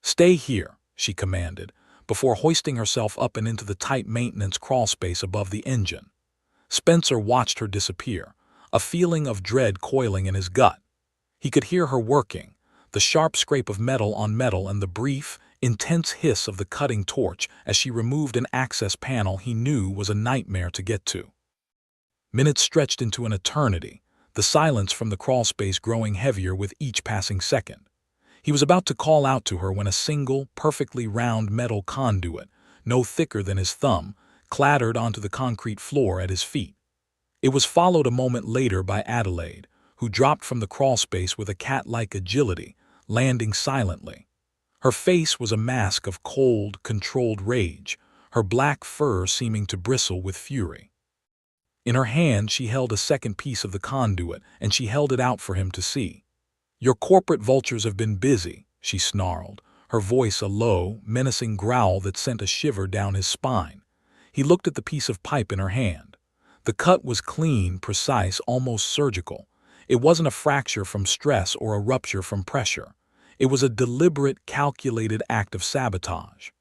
"Stay here," she commanded, before hoisting herself up and into the tight maintenance crawlspace above the engine. Spencer watched her disappear, a feeling of dread coiling in his gut. He could hear her working, the sharp scrape of metal on metal and the brief, intense hiss of the cutting torch as she removed an access panel he knew was a nightmare to get to. Minutes stretched into an eternity, the silence from the crawlspace growing heavier with each passing second. He was about to call out to her when a single, perfectly round metal conduit, no thicker than his thumb, clattered onto the concrete floor at his feet. It was followed a moment later by Adelaide, who dropped from the crawlspace with a cat-like agility, landing silently. Her face was a mask of cold, controlled rage, her black fur seeming to bristle with fury. In her hand she held a second piece of the conduit, and she held it out for him to see. "Your corporate vultures have been busy," she snarled, her voice a low, menacing growl that sent a shiver down his spine. He looked at the piece of pipe in her hand. The cut was clean, precise, almost surgical. It wasn't a fracture from stress or a rupture from pressure. It was a deliberate, calculated act of sabotage.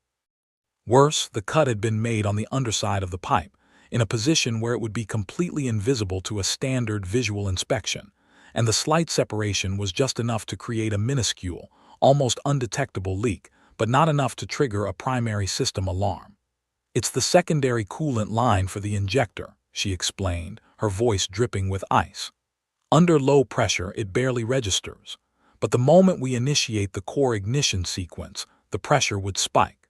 Worse, the cut had been made on the underside of the pipe, in a position where it would be completely invisible to a standard visual inspection, and the slight separation was just enough to create a minuscule, almost undetectable leak, but not enough to trigger a primary system alarm. "It's the secondary coolant line for the injector," she explained, her voice dripping with ice. "Under low pressure, it barely registers, but the moment we initiate the core ignition sequence, the pressure would spike.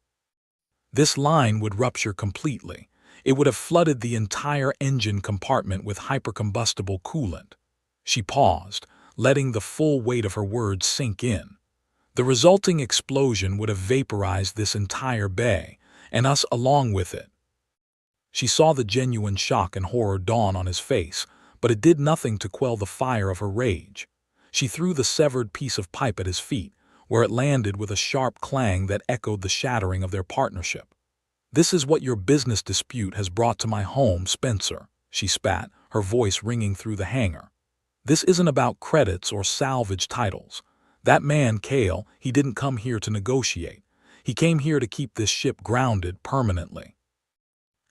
This line would rupture completely. It would have flooded the entire engine compartment with hypercombustible coolant." She paused, letting the full weight of her words sink in. "The resulting explosion would have vaporized this entire bay, and us along with it." She saw the genuine shock and horror dawn on his face, but it did nothing to quell the fire of her rage. She threw the severed piece of pipe at his feet, where it landed with a sharp clang that echoed the shattering of their partnership. "This is what your business dispute has brought to my home, Spencer," she spat, her voice ringing through the hangar. "This isn't about credits or salvage titles. That man, Cale, he didn't come here to negotiate. He came here to keep this ship grounded permanently.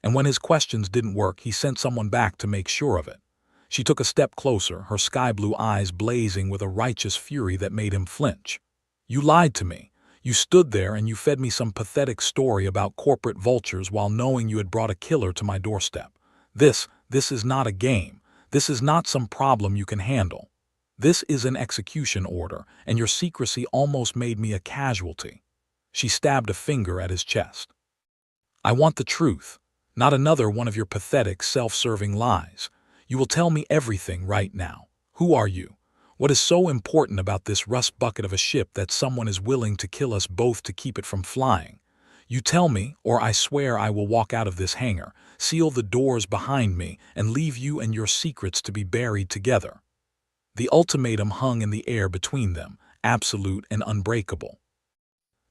And when his questions didn't work, he sent someone back to make sure of it." She took a step closer, her sky-blue eyes blazing with a righteous fury that made him flinch. "You lied to me. You stood there and you fed me some pathetic story about corporate vultures while knowing you had brought a killer to my doorstep. This is not a game. This is not some problem you can handle. This is an execution order, and your secrecy almost made me a casualty." She stabbed a finger at his chest. "I want the truth, not another one of your pathetic, self-serving lies. You will tell me everything right now. Who are you? What is so important about this rust bucket of a ship that someone is willing to kill us both to keep it from flying? You tell me, or I swear I will walk out of this hangar, seal the doors behind me, and leave you and your secrets to be buried together. The ultimatum hung in the air between them, absolute and unbreakable.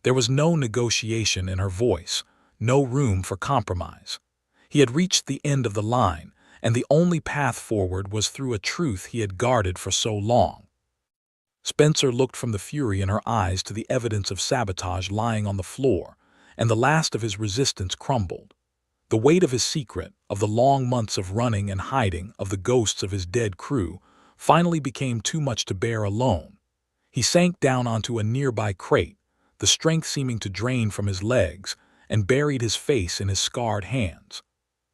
There was no negotiation in her voice, no room for compromise. He had reached the end of the line, and the only path forward was through a truth he had guarded for so long. Spencer looked from the fury in her eyes to the evidence of sabotage lying on the floor, and the last of his resistance crumbled. The weight of his secret, of the long months of running and hiding, of the ghosts of his dead crew, finally became too much to bear alone. He sank down onto a nearby crate, the strength seeming to drain from his legs, and buried his face in his scarred hands.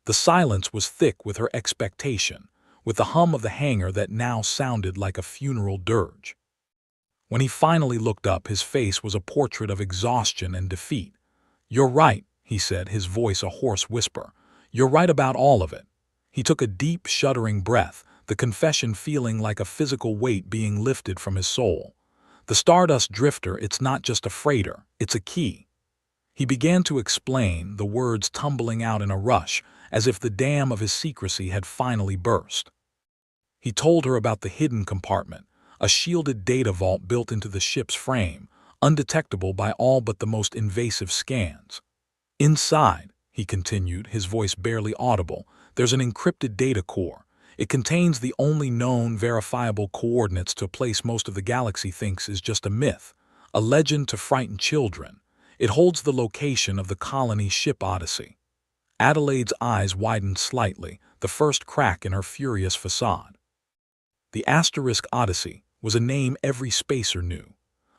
The silence was thick with her expectation, with the hum of the hangar that now sounded like a funeral dirge. When he finally looked up, his face was a portrait of exhaustion and defeat. "You're right," he said, his voice a hoarse whisper. "You're right about all of it." He took a deep, shuddering breath, the confession feeling like a physical weight being lifted from his soul. The Stardust Drifter, it's not just a freighter, it's a key. He began to explain, the words tumbling out in a rush, as if the dam of his secrecy had finally burst. He told her about the hidden compartment, a shielded data vault built into the ship's frame, undetectable by all but the most invasive scans. "Inside," he continued, his voice barely audible, "there's an encrypted data core. It contains the only known, verifiable coordinates to a place most of the galaxy thinks is just a myth, a legend to frighten children. It holds the location of the colony ship Odyssey." Adelaide's eyes widened slightly, the first crack in her furious facade. The Asterisk Odyssey was a name every spacer knew.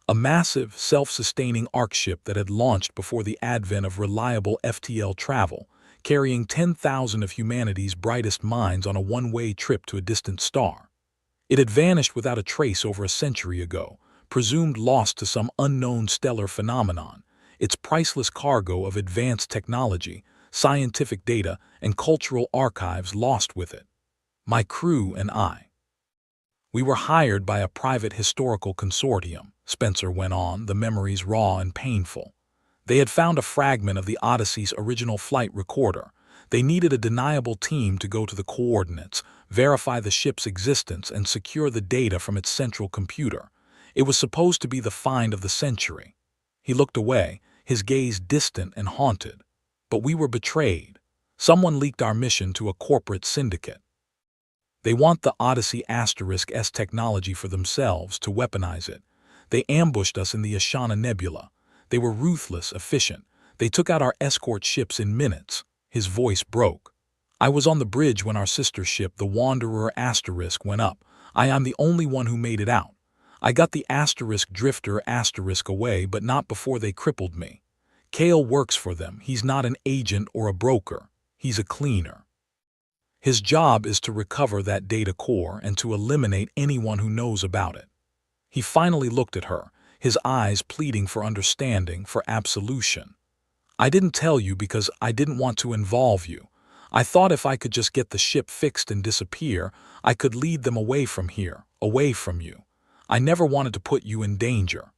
A massive, self-sustaining arc ship that had launched before the advent of reliable FTL travel, carrying 10,000 of humanity's brightest minds on a one-way trip to a distant star. It had vanished without a trace over a century ago, presumed lost to some unknown stellar phenomenon, its priceless cargo of advanced technology, scientific data, and cultural archives lost with it. "My crew and I. We were hired by a private historical consortium," Spencer went on, the memories raw and painful. "They had found a fragment of the Odyssey's original flight recorder. They needed a deniable team to go to the coordinates, verify the ship's existence, and secure the data from its central computer. It was supposed to be the find of the century." He looked away, his gaze distant and haunted. "But we were betrayed. Someone leaked our mission to a corporate syndicate. They want the Odyssey *S technology for themselves, to weaponize it. They ambushed us in the Ashana Nebula. They were ruthless, efficient. They took out our escort ships in minutes." His voice broke. "I was on the bridge when our sister ship, the Wanderer *, went up. I am the only one who made it out. I got the Drifter away, but not before they crippled me. Kale works for them. He's not an agent or a broker. He's a cleaner. His job is to recover that data core and to eliminate anyone who knows about it." He finally looked at her, his eyes pleading for understanding, for absolution. "I didn't tell you because I didn't want to involve you. I thought if I could just get the ship fixed and disappear, I could lead them away from here, away from you. I never wanted to put you in danger."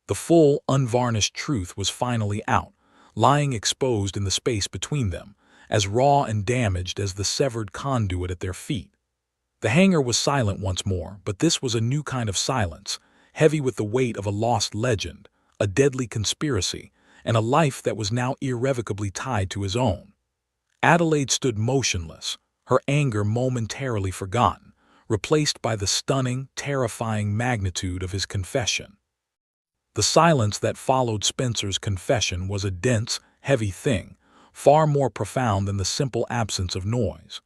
The full, unvarnished truth was finally out, lying exposed in the space between them, as raw and damaged as the severed conduit at their feet. The hangar was silent once more, but this was a new kind of silence, heavy with the weight of a lost legend, a deadly conspiracy, and a life that was now irrevocably tied to his own. Adelaide stood motionless, her anger momentarily forgotten, replaced by the stunning, terrifying magnitude of his confession. The silence that followed Spencer's confession was a dense, heavy thing, far more profound than the simple absence of noise.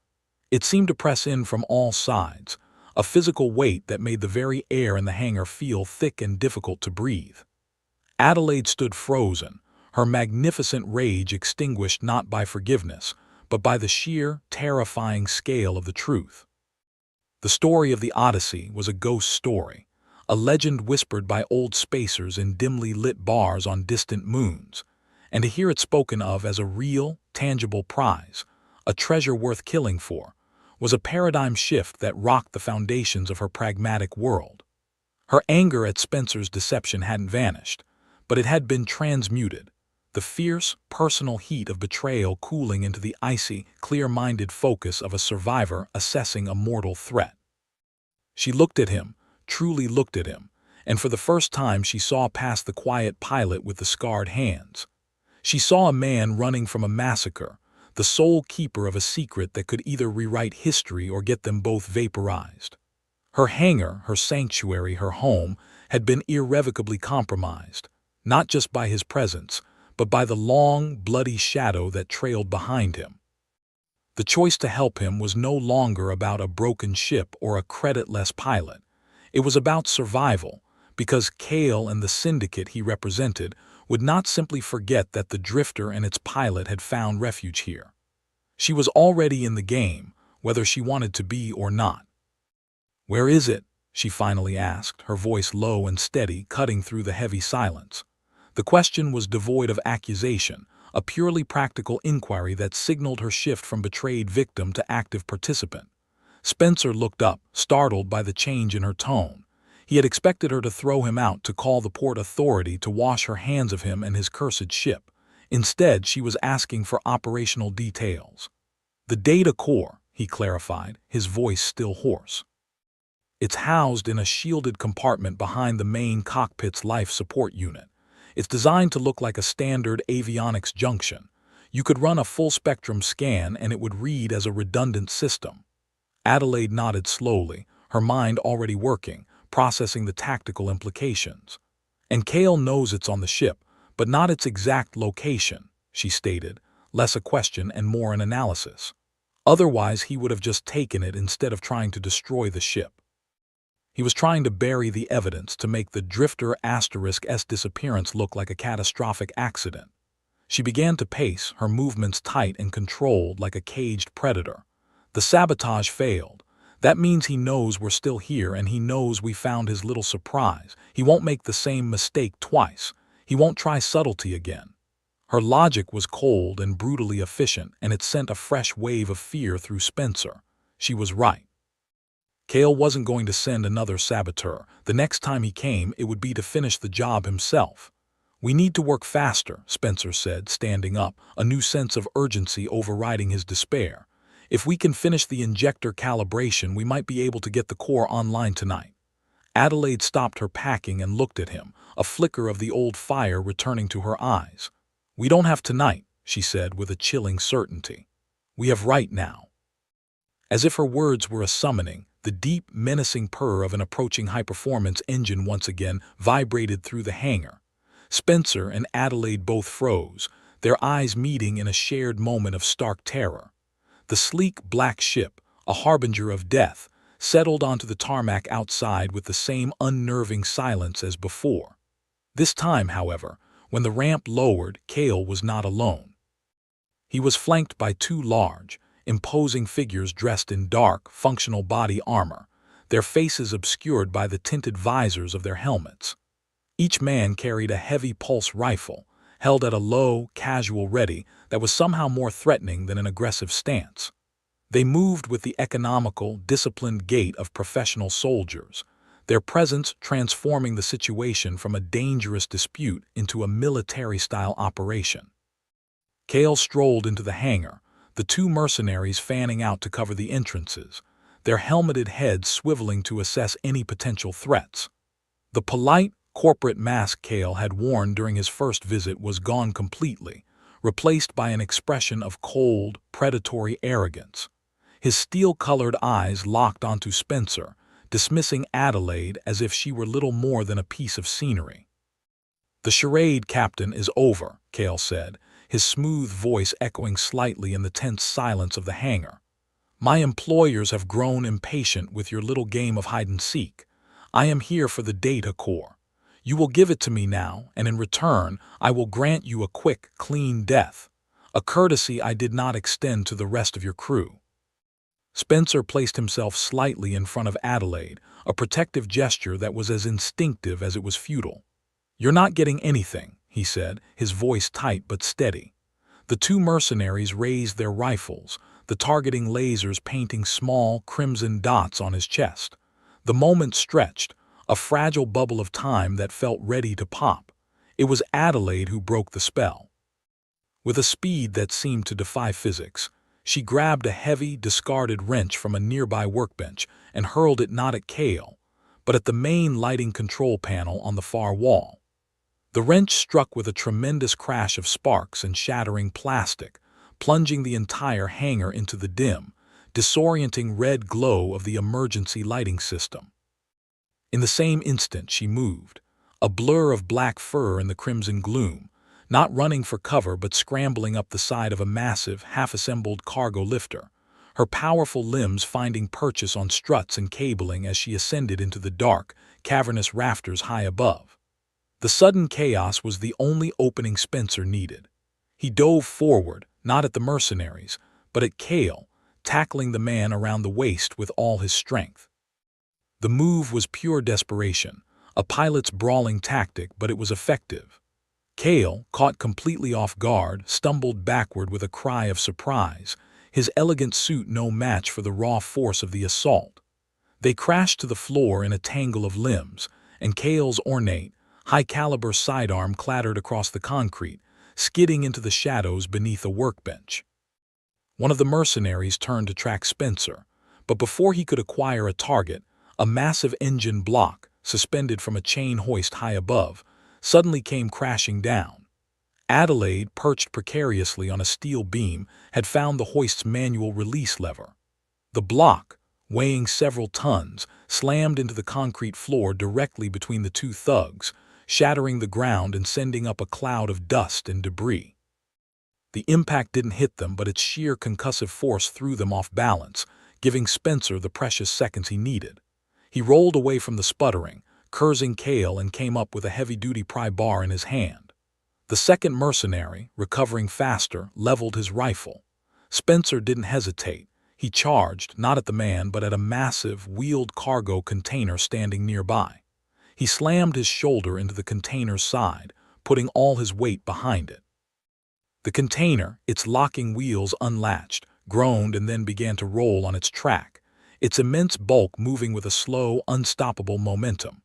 It seemed to press in from all sides, a physical weight that made the very air in the hangar feel thick and difficult to breathe. Adelaide stood frozen, her magnificent rage extinguished not by forgiveness, but by the sheer, terrifying scale of the truth. The story of the Odyssey was a ghost story, a legend whispered by old spacers in dimly lit bars on distant moons, and to hear it spoken of as a real, tangible prize, a treasure worth killing for, was a paradigm shift that rocked the foundations of her pragmatic world. Her anger at Spencer's deception hadn't vanished, but it had been transmuted, the fierce, personal heat of betrayal cooling into the icy, clear-minded focus of a survivor assessing a mortal threat. She looked at him, truly looked at him, and for the first time she saw past the quiet pilot with the scarred hands. She saw a man running from a massacre, the sole keeper of a secret that could either rewrite history or get them both vaporized. Her hangar, her sanctuary, her home, had been irrevocably compromised, not just by his presence, but by the long, bloody shadow that trailed behind him. The choice to help him was no longer about a broken ship or a creditless pilot. It was about survival, because Kale and the syndicate he represented would not simply forget that the drifter and its pilot had found refuge here. She was already in the game, whether she wanted to be or not. "Where is it?" she finally asked, her voice low and steady, cutting through the heavy silence. The question was devoid of accusation, a purely practical inquiry that signaled her shift from betrayed victim to active participant. Spencer looked up, startled by the change in her tone. He had expected her to throw him out, to call the port authority, to wash her hands of him and his cursed ship. Instead, she was asking for operational details. "The data core," he clarified, his voice still hoarse. "It's housed in a shielded compartment behind the main cockpit's life support unit. It's designed to look like a standard avionics junction. You could run a full-spectrum scan and it would read as a redundant system." Adelaide nodded slowly, her mind already working, processing the tactical implications. "And Kale knows it's on the ship, but not its exact location," she stated, less a question and more an analysis. "Otherwise, he would have just taken it instead of trying to destroy the ship. He was trying to bury the evidence to make the Drifter *S disappearance look like a catastrophic accident." She began to pace, her movements tight and controlled like a caged predator. "The sabotage failed. That means he knows we're still here and he knows we found his little surprise. He won't make the same mistake twice. He won't try subtlety again." Her logic was cold and brutally efficient, and it sent a fresh wave of fear through Spencer. She was right. Kale wasn't going to send another saboteur. The next time he came, it would be to finish the job himself. "We need to work faster," Spencer said, standing up, a new sense of urgency overriding his despair. "If we can finish the injector calibration, we might be able to get the core online tonight." Adelaide stopped her packing and looked at him, a flicker of the old fire returning to her eyes. "We don't have tonight," she said with a chilling certainty. "We have right now." As if her words were a summoning, the deep, menacing purr of an approaching high-performance engine once again vibrated through the hangar. Spencer and Adelaide both froze, their eyes meeting in a shared moment of stark terror. The sleek black ship, a harbinger of death, settled onto the tarmac outside with the same unnerving silence as before. This time, however, when the ramp lowered, Kale was not alone. He was flanked by two large, imposing figures dressed in dark, functional body armor, their faces obscured by the tinted visors of their helmets. Each man carried a heavy pulse rifle, held at a low, casual ready that was somehow more threatening than an aggressive stance. They moved with the economical, disciplined gait of professional soldiers, their presence transforming the situation from a dangerous dispute into a military-style operation. Kale strolled into the hangar, the two mercenaries fanning out to cover the entrances, their helmeted heads swiveling to assess any potential threats. The polite, corporate mask Kale had worn during his first visit was gone completely, replaced by an expression of cold, predatory arrogance. His steel-colored eyes locked onto Spencer, dismissing Adelaide as if she were little more than a piece of scenery. "The charade, Captain, is over," Kale said, his smooth voice echoing slightly in the tense silence of the hangar. "My employers have grown impatient with your little game of hide-and-seek. I am here for the data core. You will give it to me now, and in return, I will grant you a quick, clean death, a courtesy I did not extend to the rest of your crew." Spencer placed himself slightly in front of Adelaide, a protective gesture that was as instinctive as it was futile. "You're not getting anything," he said, his voice tight but steady. The two mercenaries raised their rifles, the targeting lasers painting small, crimson dots on his chest. The moment stretched, a fragile bubble of time that felt ready to pop. It was Adelaide who broke the spell. With a speed that seemed to defy physics, she grabbed a heavy, discarded wrench from a nearby workbench and hurled it not at Kale, but at the main lighting control panel on the far wall. The wrench struck with a tremendous crash of sparks and shattering plastic, plunging the entire hangar into the dim, disorienting red glow of the emergency lighting system. In the same instant she moved, a blur of black fur in the crimson gloom, not running for cover but scrambling up the side of a massive, half-assembled cargo lifter, her powerful limbs finding purchase on struts and cabling as she ascended into the dark, cavernous rafters high above. The sudden chaos was the only opening Spencer needed. He dove forward, not at the mercenaries, but at Kale, tackling the man around the waist with all his strength. The move was pure desperation, a pilot's brawling tactic, but it was effective. Kale, caught completely off guard, stumbled backward with a cry of surprise, his elegant suit no match for the raw force of the assault. They crashed to the floor in a tangle of limbs, and Kale's ornate, high-caliber sidearm clattered across the concrete, skidding into the shadows beneath a workbench. One of the mercenaries turned to track Spencer, but before he could acquire a target, a massive engine block, suspended from a chain hoist high above, suddenly came crashing down. Adelaide, perched precariously on a steel beam, had found the hoist's manual release lever. The block, weighing several tons, slammed into the concrete floor directly between the two thugs, shattering the ground and sending up a cloud of dust and debris. The impact didn't hit them, but its sheer concussive force threw them off balance, giving Spencer the precious seconds he needed. He rolled away from the sputtering, cursing Kale, and came up with a heavy-duty pry bar in his hand. The second mercenary, recovering faster, leveled his rifle. Spencer didn't hesitate. He charged, not at the man, but at a massive, wheeled cargo container standing nearby. He slammed his shoulder into the container's side, putting all his weight behind it. The container, its locking wheels unlatched, groaned and then began to roll on its track, its immense bulk moving with a slow, unstoppable momentum.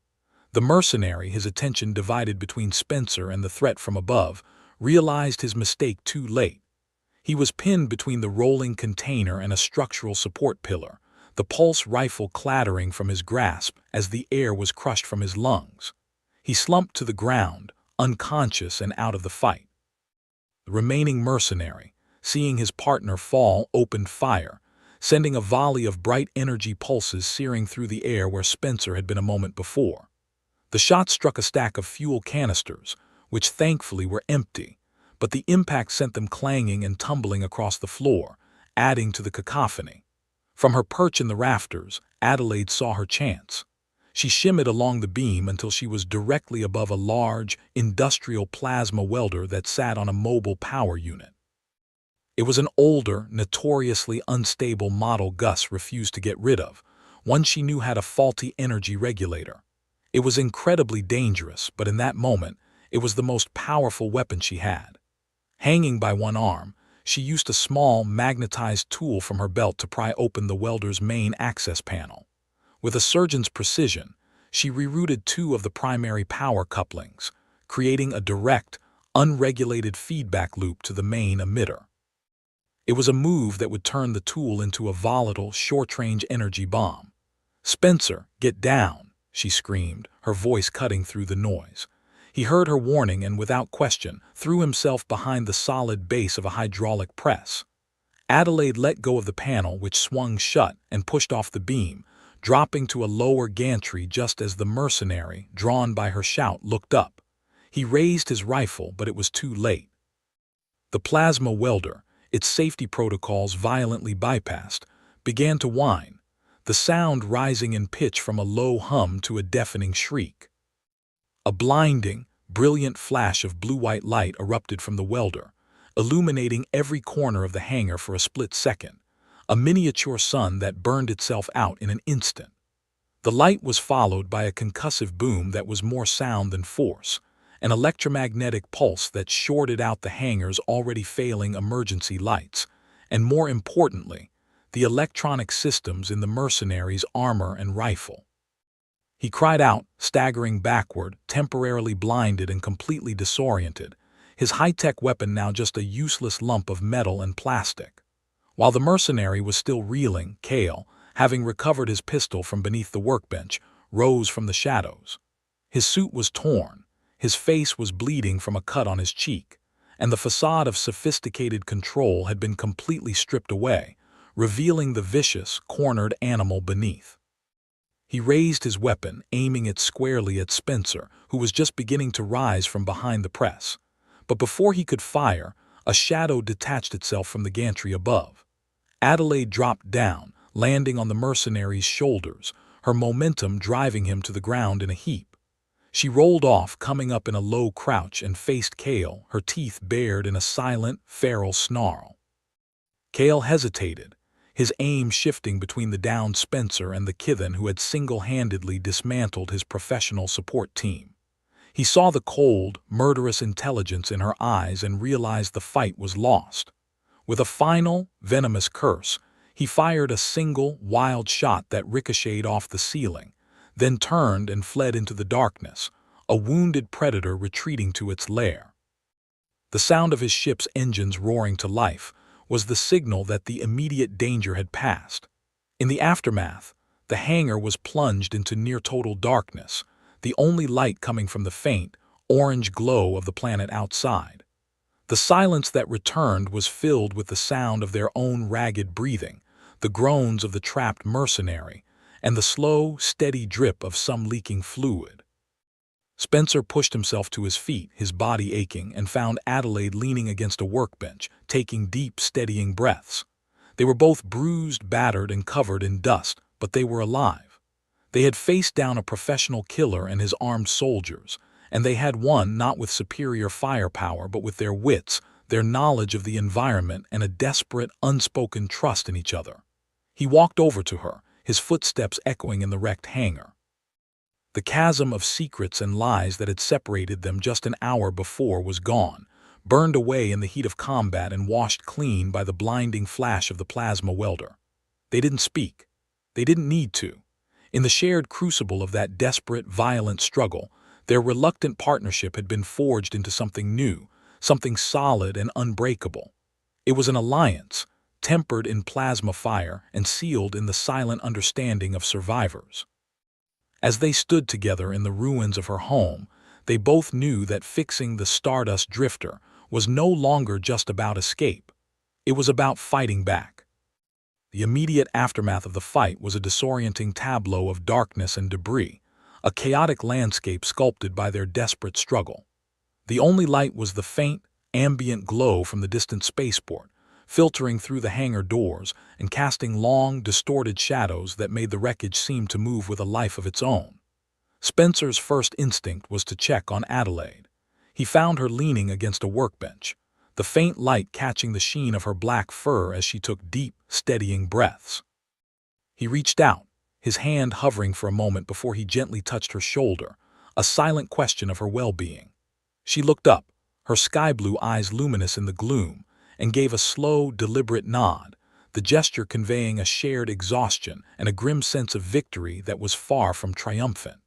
The mercenary, his attention divided between Spencer and the threat from above, realized his mistake too late. He was pinned between the rolling container and a structural support pillar, the pulse rifle clattering from his grasp as the air was crushed from his lungs. He slumped to the ground, unconscious and out of the fight. The remaining mercenary, seeing his partner fall, opened fire, sending a volley of bright energy pulses searing through the air where Spencer had been a moment before. The shot struck a stack of fuel canisters, which thankfully were empty, but the impact sent them clanging and tumbling across the floor, adding to the cacophony. From her perch in the rafters, Adelaide saw her chance. She shimmied along the beam until she was directly above a large, industrial plasma welder that sat on a mobile power unit. It was an older, notoriously unstable model Gus refused to get rid of, one she knew had a faulty energy regulator. It was incredibly dangerous, but in that moment, it was the most powerful weapon she had. Hanging by one arm, she used a small, magnetized tool from her belt to pry open the welder's main access panel. With a surgeon's precision, she rerouted two of the primary power couplings, creating a direct, unregulated feedback loop to the main emitter. It was a move that would turn the tool into a volatile, short-range energy bomb. "Spencer, get down!" she screamed, her voice cutting through the noise. He heard her warning and, without question, threw himself behind the solid base of a hydraulic press. Adelaide let go of the panel, which swung shut, and pushed off the beam, dropping to a lower gantry just as the mercenary, drawn by her shout, looked up. He raised his rifle, but it was too late. The plasma welder, its safety protocols violently bypassed, began to whine, the sound rising in pitch from a low hum to a deafening shriek. A blinding, brilliant flash of blue-white light erupted from the welder, illuminating every corner of the hangar for a split second, a miniature sun that burned itself out in an instant. The light was followed by a concussive boom that was more sound than force, an electromagnetic pulse that shorted out the hangar's already failing emergency lights, and more importantly, the electronic systems in the mercenaries' armor and rifle. He cried out, staggering backward, temporarily blinded and completely disoriented, his high-tech weapon now just a useless lump of metal and plastic. While the mercenary was still reeling, Cale, having recovered his pistol from beneath the workbench, rose from the shadows. His suit was torn, his face was bleeding from a cut on his cheek, and the facade of sophisticated control had been completely stripped away, revealing the vicious, cornered animal beneath. He raised his weapon, aiming it squarely at Spencer, who was just beginning to rise from behind the press. But before he could fire, a shadow detached itself from the gantry above. Adelaide dropped down, landing on the mercenary's shoulders, her momentum driving him to the ground in a heap. She rolled off, coming up in a low crouch, and faced Cale, her teeth bared in a silent, feral snarl. Cale hesitated, his aim shifting between the downed Spencer and the Kithen who had single-handedly dismantled his professional support team. He saw the cold, murderous intelligence in her eyes and realized the fight was lost. With a final, venomous curse, he fired a single, wild shot that ricocheted off the ceiling, then turned and fled into the darkness, a wounded predator retreating to its lair. The sound of his ship's engines roaring to life was the signal that the immediate danger had passed. In the aftermath, the hangar was plunged into near-total darkness, the only light coming from the faint, orange glow of the planet outside. The silence that returned was filled with the sound of their own ragged breathing, the groans of the trapped mercenary, and the slow, steady drip of some leaking fluid. Spencer pushed himself to his feet, his body aching, and found Adelaide leaning against a workbench, taking deep, steadying breaths. They were both bruised, battered, and covered in dust, but they were alive. They had faced down a professional killer and his armed soldiers, and they had won not with superior firepower but with their wits, their knowledge of the environment, and a desperate, unspoken trust in each other. He walked over to her, his footsteps echoing in the wrecked hangar. The chasm of secrets and lies that had separated them just an hour before was gone, burned away in the heat of combat and washed clean by the blinding flash of the plasma welder. They didn't speak. They didn't need to. In the shared crucible of that desperate, violent struggle, their reluctant partnership had been forged into something new, something solid and unbreakable. It was an alliance, tempered in plasma fire and sealed in the silent understanding of survivors. As they stood together in the ruins of her home, they both knew that fixing the Stardust Drifter was no longer just about escape. It was about fighting back. The immediate aftermath of the fight was a disorienting tableau of darkness and debris, a chaotic landscape sculpted by their desperate struggle. The only light was the faint, ambient glow from the distant spaceport, filtering through the hangar doors and casting long, distorted shadows that made the wreckage seem to move with a life of its own. Spencer's first instinct was to check on Adelaide. He found her leaning against a workbench, the faint light catching the sheen of her black fur as she took deep, steadying breaths. He reached out, his hand hovering for a moment before he gently touched her shoulder, a silent question of her well-being. She looked up, her sky-blue eyes luminous in the gloom, and gave a slow, deliberate nod, the gesture conveying a shared exhaustion and a grim sense of victory that was far from triumphant.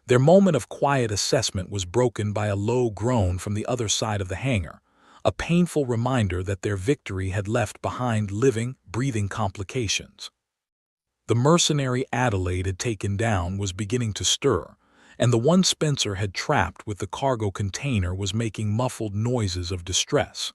Their moment of quiet assessment was broken by a low groan from the other side of the hangar, a painful reminder that their victory had left behind living, breathing complications. The mercenary Adelaide had taken down was beginning to stir, and the one Spencer had trapped with the cargo container was making muffled noises of distress.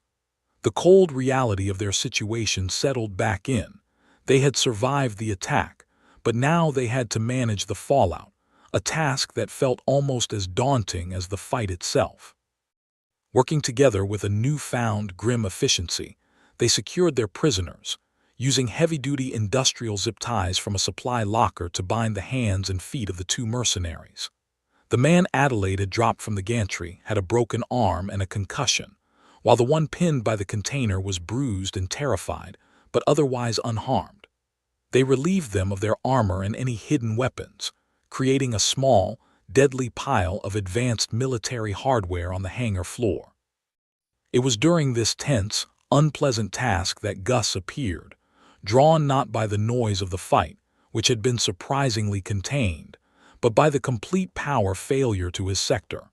The cold reality of their situation settled back in. They had survived the attack, but now they had to manage the fallout, a task that felt almost as daunting as the fight itself. Working together with a newfound grim efficiency, they secured their prisoners, using heavy-duty industrial zip ties from a supply locker to bind the hands and feet of the two mercenaries. The man Adelaide had dropped from the gantry had a broken arm and a concussion, while the one pinned by the container was bruised and terrified, but otherwise unharmed. They relieved them of their armor and any hidden weapons, creating a small, deadly pile of advanced military hardware on the hangar floor. It was during this tense, unpleasant task that Gus appeared, drawn not by the noise of the fight, which had been surprisingly contained, but by the complete power failure to his sector.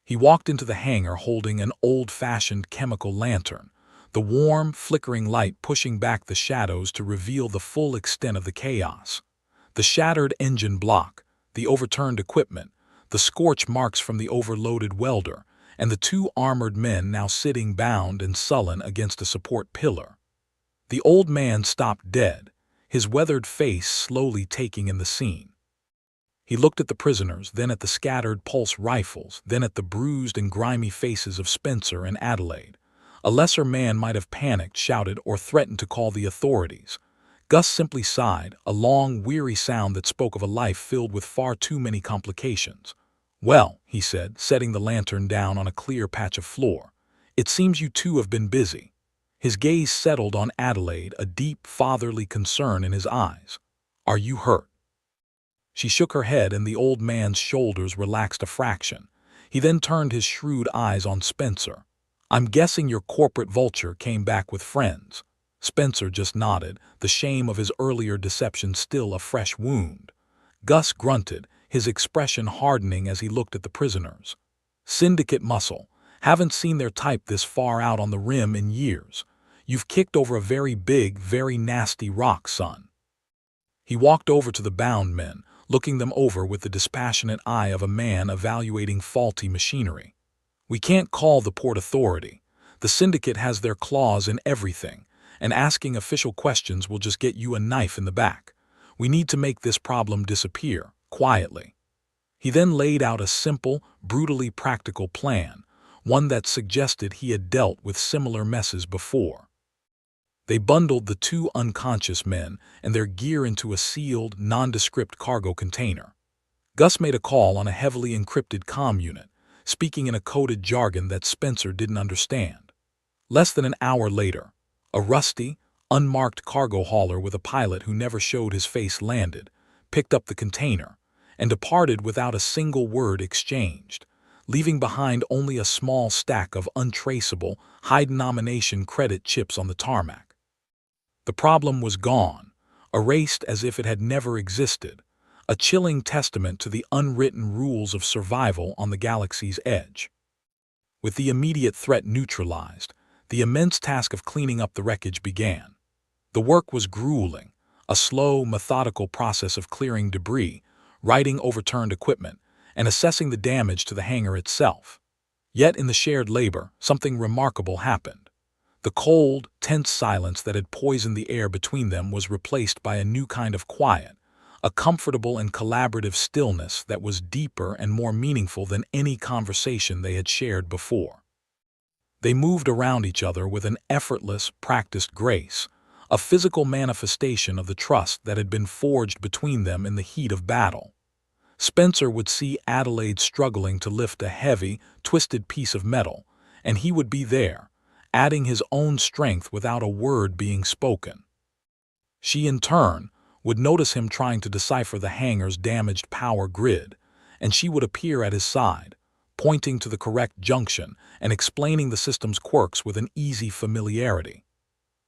He walked into the hangar holding an old-fashioned chemical lantern, the warm, flickering light pushing back the shadows to reveal the full extent of the chaos. The shattered engine block, the overturned equipment, the scorch marks from the overloaded welder, and the two armored men now sitting bound and sullen against a support pillar. The old man stopped dead, his weathered face slowly taking in the scene. He looked at the prisoners, then at the scattered pulse rifles, then at the bruised and grimy faces of Spencer and Adelaide. A lesser man might have panicked, shouted, or threatened to call the authorities. Gus simply sighed, a long, weary sound that spoke of a life filled with far too many complications. "Well," he said, setting the lantern down on a clear patch of floor, "it seems you two have been busy." His gaze settled on Adelaide, a deep, fatherly concern in his eyes. "Are you hurt?" She shook her head and the old man's shoulders relaxed a fraction. He then turned his shrewd eyes on Spencer. "I'm guessing your corporate vulture came back with friends." Spencer just nodded, the shame of his earlier deception still a fresh wound. Gus grunted, his expression hardening as he looked at the prisoners. "Syndicate muscle. Haven't seen their type this far out on the rim in years. You've kicked over a very big, very nasty rock, son." He walked over to the bound men, looking them over with the dispassionate eye of a man evaluating faulty machinery. "We can't call the port authority. The syndicate has their claws in everything, and asking official questions will just get you a knife in the back. We need to make this problem disappear, quietly." He then laid out a simple, brutally practical plan, one that suggested he had dealt with similar messes before. They bundled the two unconscious men and their gear into a sealed, nondescript cargo container. Gus made a call on a heavily encrypted comm unit, speaking in a coded jargon that Spencer didn't understand. Less than an hour later, a rusty, unmarked cargo hauler with a pilot who never showed his face landed, picked up the container, and departed without a single word exchanged, leaving behind only a small stack of untraceable, high-denomination credit chips on the tarmac. The problem was gone, erased as if it had never existed, a chilling testament to the unwritten rules of survival on the galaxy's edge. With the immediate threat neutralized, the immense task of cleaning up the wreckage began. The work was grueling, a slow, methodical process of clearing debris, righting overturned equipment, and assessing the damage to the hangar itself. Yet in the shared labor, something remarkable happened. The cold, tense silence that had poisoned the air between them was replaced by a new kind of quiet, a comfortable and collaborative stillness that was deeper and more meaningful than any conversation they had shared before. They moved around each other with an effortless, practiced grace, a physical manifestation of the trust that had been forged between them in the heat of battle. Spencer would see Adelaide struggling to lift a heavy, twisted piece of metal, and he would be there, adding his own strength without a word being spoken. She, in turn, would notice him trying to decipher the hangar's damaged power grid, and she would appear at his side, pointing to the correct junction and explaining the system's quirks with an easy familiarity.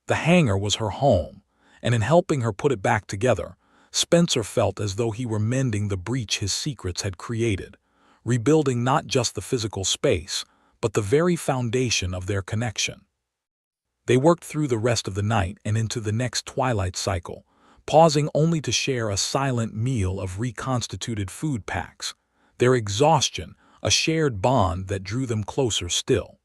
The hangar was her home, and in helping her put it back together, Spencer felt as though he were mending the breach his secrets had created, rebuilding not just the physical space, but the very foundation of their connection. They worked through the rest of the night and into the next twilight cycle, pausing only to share a silent meal of reconstituted food packs, their exhaustion a shared bond that drew them closer still.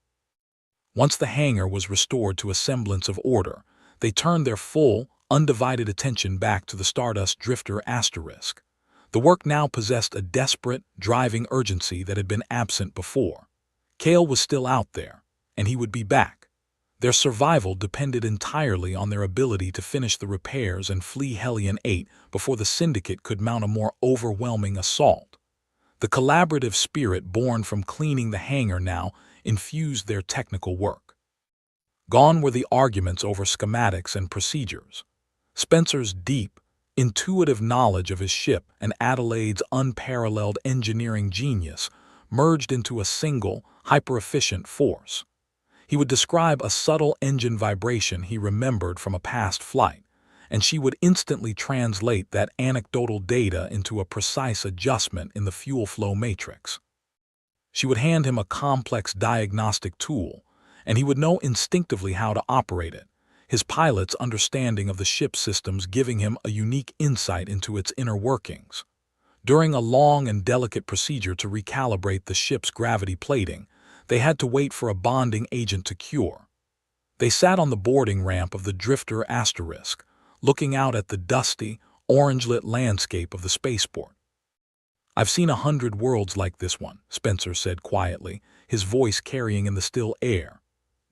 Once the hangar was restored to a semblance of order, they turned their full, undivided attention back to the Stardust Drifter asterisk. The work now possessed a desperate, driving urgency that had been absent before. Kale was still out there, and he would be back. Their survival depended entirely on their ability to finish the repairs and flee Hellion 8 before the Syndicate could mount a more overwhelming assault. The collaborative spirit born from cleaning the hangar now infused their technical work. Gone were the arguments over schematics and procedures. Spencer's deep, intuitive knowledge of his ship and Adelaide's unparalleled engineering genius merged into a single, hyper-efficient force. He would describe a subtle engine vibration he remembered from a past flight, and she would instantly translate that anecdotal data into a precise adjustment in the fuel flow matrix. She would hand him a complex diagnostic tool, and he would know instinctively how to operate it, his pilot's understanding of the ship's systems giving him a unique insight into its inner workings. During a long and delicate procedure to recalibrate the ship's gravity plating, they had to wait for a bonding agent to cure. They sat on the boarding ramp of the Drifter Asterisk, looking out at the dusty, orange-lit landscape of the spaceport. "I've seen 100 worlds like this one," Spencer said quietly, his voice carrying in the still air.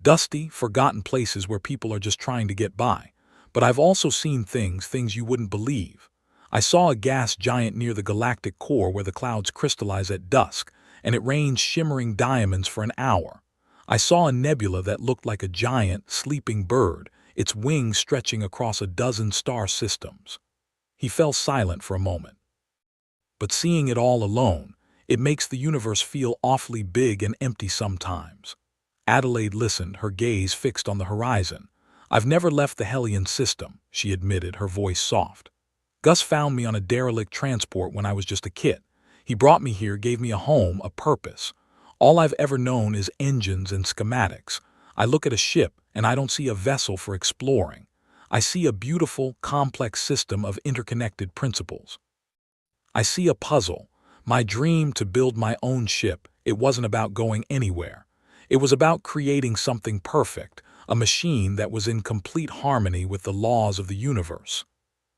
"Dusty, forgotten places where people are just trying to get by. But I've also seen things you wouldn't believe. I saw a gas giant near the galactic core where the clouds crystallize at dusk, and it rains shimmering diamonds for an hour. I saw a nebula that looked like a giant, sleeping bird, its wings stretching across a dozen star systems." He fell silent for a moment. "But seeing it all alone, it makes the universe feel awfully big and empty sometimes." Adelaide listened, her gaze fixed on the horizon. "I've never left the Hellion system," she admitted, her voice soft. "Gus found me on a derelict transport when I was just a kid. He brought me here, gave me a home, a purpose. All I've ever known is engines and schematics. I look at a ship, and I don't see a vessel for exploring. I see a beautiful, complex system of interconnected principles. I see a puzzle. My dream to build my own ship, it wasn't about going anywhere. It was about creating something perfect, a machine that was in complete harmony with the laws of the universe."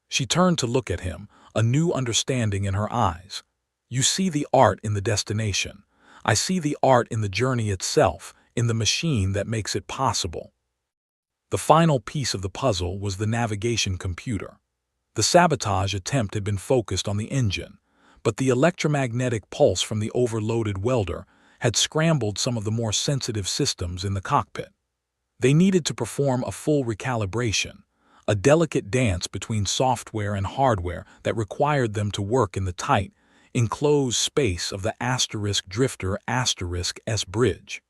She turned to look at him, a new understanding in her eyes. "You see the art in the destination. I see the art in the journey itself, in the machine that makes it possible." The final piece of the puzzle was the navigation computer. The sabotage attempt had been focused on the engine, but the electromagnetic pulse from the overloaded welder had scrambled some of the more sensitive systems in the cockpit. They needed to perform a full recalibration, a delicate dance between software and hardware that required them to work in the tight, enclosed space of the Drifter S bridge.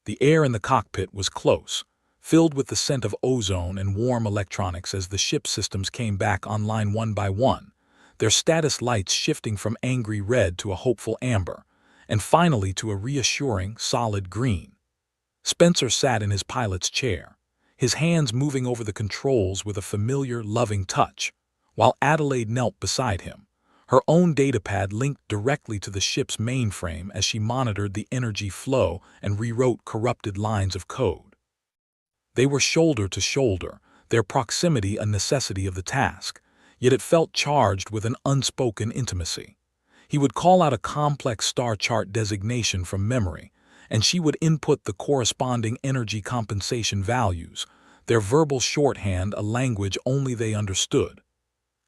The air in the cockpit was close, filled with the scent of ozone and warm electronics as the ship systems came back online one by one, their status lights shifting from angry red to a hopeful amber, and finally to a reassuring, solid green. Spencer sat in his pilot's chair, his hands moving over the controls with a familiar, loving touch, while Adelaide knelt beside him, her own datapad linked directly to the ship's mainframe as she monitored the energy flow and rewrote corrupted lines of code. They were shoulder to shoulder, their proximity a necessity of the task, yet it felt charged with an unspoken intimacy. He would call out a complex star chart designation from memory, and she would input the corresponding energy compensation values, their verbal shorthand a language only they understood.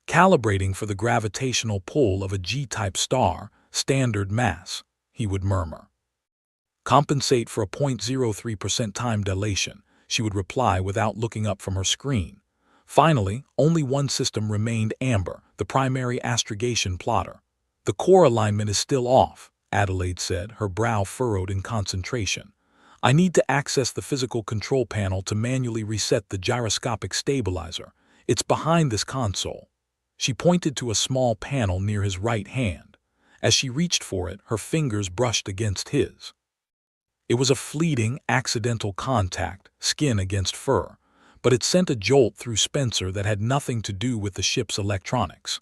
"Calibrating for the gravitational pull of a G-type star, standard mass," he would murmur. "Compensate for a 0.03% time dilation," she would reply without looking up from her screen. Finally, only one system remained amber, the primary astrogation plotter. "The core alignment is still off," Adelaide said, her brow furrowed in concentration. "I need to access the physical control panel to manually reset the gyroscopic stabilizer. It's behind this console." She pointed to a small panel near his right hand. As she reached for it, her fingers brushed against his. It was a fleeting, accidental contact, skin against fur, but it sent a jolt through Spencer that had nothing to do with the ship's electronics.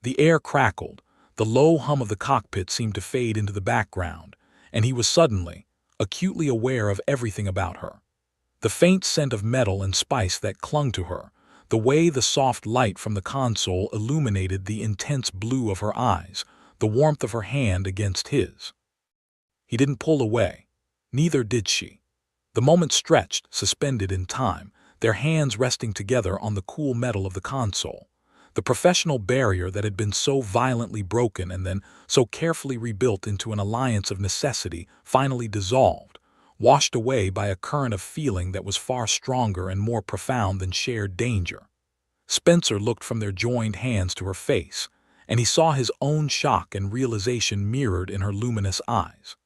The air crackled, the low hum of the cockpit seemed to fade into the background, and he was suddenly, acutely aware of everything about her. The faint scent of metal and spice that clung to her, the way the soft light from the console illuminated the intense blue of her eyes, the warmth of her hand against his. He didn't pull away. Neither did she. The moment stretched, suspended in time, their hands resting together on the cool metal of the console. The professional barrier that had been so violently broken and then so carefully rebuilt into an alliance of necessity finally dissolved, washed away by a current of feeling that was far stronger and more profound than shared danger. Spencer looked from their joined hands to her face, and he saw his own shock and realization mirrored in her luminous eyes.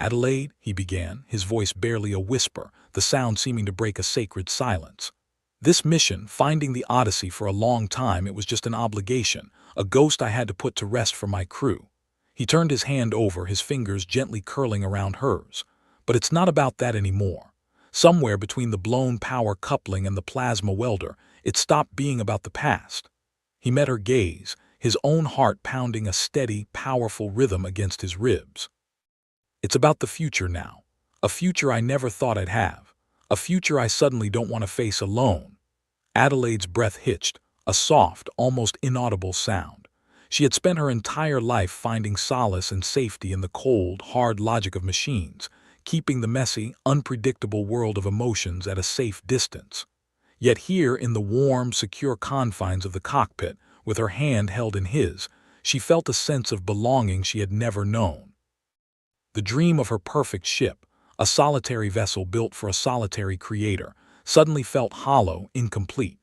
"Adelaide," he began, his voice barely a whisper, the sound seeming to break a sacred silence. "This mission, finding the Odyssey, for a long time it was just an obligation, a ghost I had to put to rest for my crew." He turned his hand over, his fingers gently curling around hers. "But it's not about that anymore. Somewhere between the blown power coupling and the plasma welder, it stopped being about the past." He met her gaze, his own heart pounding a steady, powerful rhythm against his ribs. "It's about the future now. A future I never thought I'd have. A future I suddenly don't want to face alone." Adelaide's breath hitched, a soft, almost inaudible sound. She had spent her entire life finding solace and safety in the cold, hard logic of machines, keeping the messy, unpredictable world of emotions at a safe distance. Yet here, in the warm, secure confines of the cockpit, with her hand held in his, she felt a sense of belonging she had never known. The dream of her perfect ship, a solitary vessel built for a solitary creator, suddenly felt hollow, incomplete.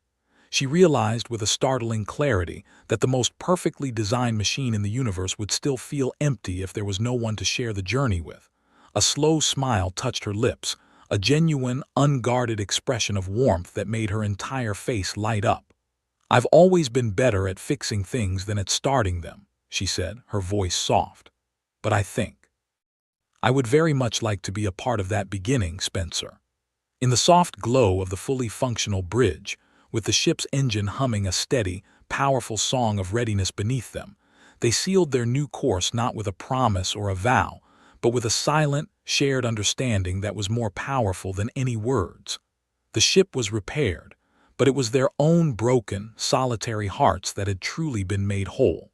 She realized with a startling clarity that the most perfectly designed machine in the universe would still feel empty if there was no one to share the journey with. A slow smile touched her lips, a genuine, unguarded expression of warmth that made her entire face light up. "I've always been better at fixing things than at starting them," she said, her voice soft. "But I think I would very much like to be a part of that beginning, Spencer." In the soft glow of the fully functional bridge, with the ship's engine humming a steady, powerful song of readiness beneath them, they sealed their new course not with a promise or a vow, but with a silent, shared understanding that was more powerful than any words. The ship was repaired, but it was their own broken, solitary hearts that had truly been made whole.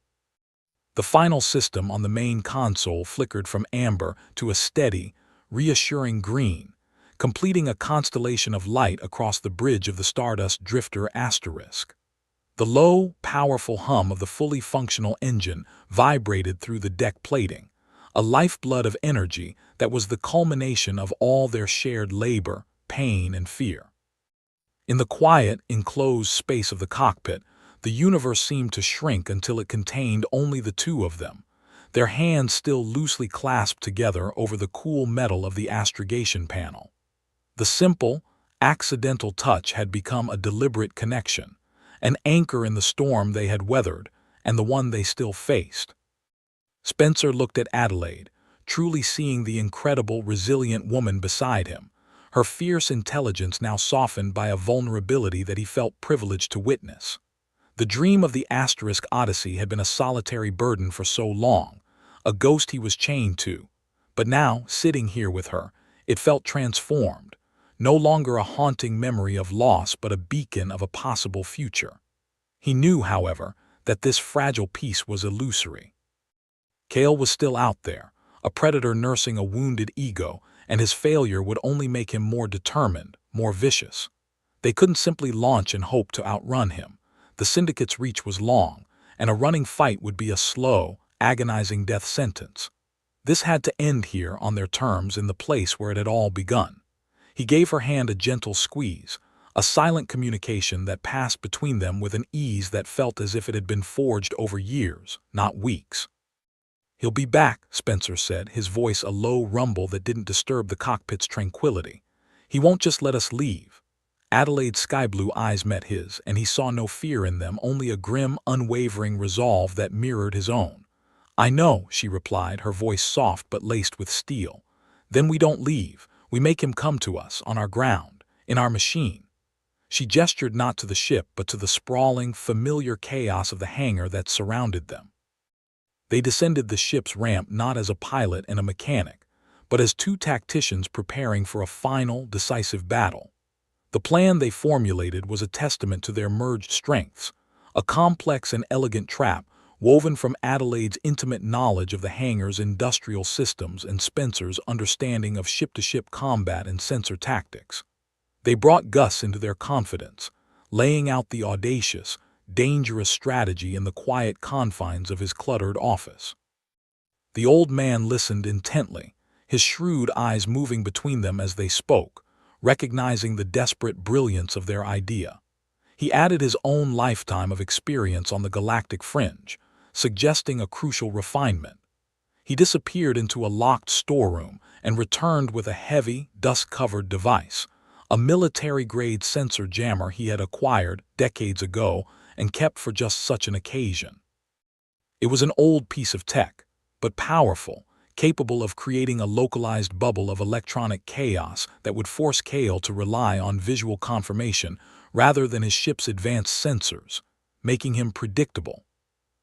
The final system on the main console flickered from amber to a steady, reassuring green, completing a constellation of light across the bridge of the Stardust Drifter asterisk. The low, powerful hum of the fully functional engine vibrated through the deck plating, a lifeblood of energy that was the culmination of all their shared labor, pain, and fear. In the quiet, enclosed space of the cockpit, the universe seemed to shrink until it contained only the two of them, their hands still loosely clasped together over the cool metal of the astrogation panel. The simple, accidental touch had become a deliberate connection, an anchor in the storm they had weathered and the one they still faced. Spencer looked at Adelaide, truly seeing the incredible, resilient woman beside him, her fierce intelligence now softened by a vulnerability that he felt privileged to witness. The dream of the Asterisk Odyssey had been a solitary burden for so long, a ghost he was chained to, but now, sitting here with her, it felt transformed, no longer a haunting memory of loss but a beacon of a possible future. He knew, however, that this fragile peace was illusory. Cale was still out there, a predator nursing a wounded ego, and his failure would only make him more determined, more vicious. They couldn't simply launch and hope to outrun him. The Syndicate's reach was long, and a running fight would be a slow, agonizing death sentence. This had to end here on their terms in the place where it had all begun. He gave her hand a gentle squeeze, a silent communication that passed between them with an ease that felt as if it had been forged over years, not weeks. "He'll be back," Spencer said, his voice a low rumble that didn't disturb the cockpit's tranquility. "He won't just let us leave." Adelaide's sky-blue eyes met his, and he saw no fear in them, only a grim, unwavering resolve that mirrored his own. "I know," she replied, her voice soft but laced with steel. "Then we don't leave. We make him come to us, on our ground, in our machine." She gestured not to the ship but to the sprawling, familiar chaos of the hangar that surrounded them. They descended the ship's ramp not as a pilot and a mechanic, but as two tacticians preparing for a final, decisive battle. The plan they formulated was a testament to their merged strengths, a complex and elegant trap woven from Adelaide's intimate knowledge of the hangar's industrial systems and Spencer's understanding of ship-to-ship combat and sensor tactics. They brought Gus into their confidence, laying out the audacious, dangerous strategy in the quiet confines of his cluttered office. The old man listened intently, his shrewd eyes moving between them as they spoke, recognizing the desperate brilliance of their idea. He added his own lifetime of experience on the galactic fringe, suggesting a crucial refinement. He disappeared into a locked storeroom and returned with a heavy, dust-covered device, a military-grade sensor jammer he had acquired decades ago and kept for just such an occasion. It was an old piece of tech, but powerful, capable of creating a localized bubble of electronic chaos that would force Kale to rely on visual confirmation rather than his ship's advanced sensors, making him predictable.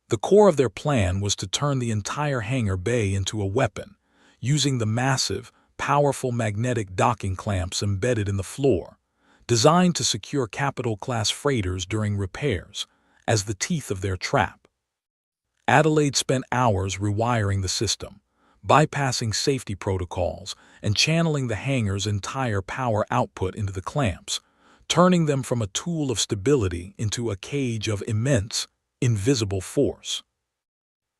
The core of their plan was to turn the entire hangar bay into a weapon, using the massive, powerful magnetic docking clamps embedded in the floor, designed to secure capital-class freighters during repairs, as the teeth of their trap. Adelaide spent hours rewiring the system, bypassing safety protocols and channeling the hangar's entire power output into the clamps, turning them from a tool of stability into a cage of immense, invisible force.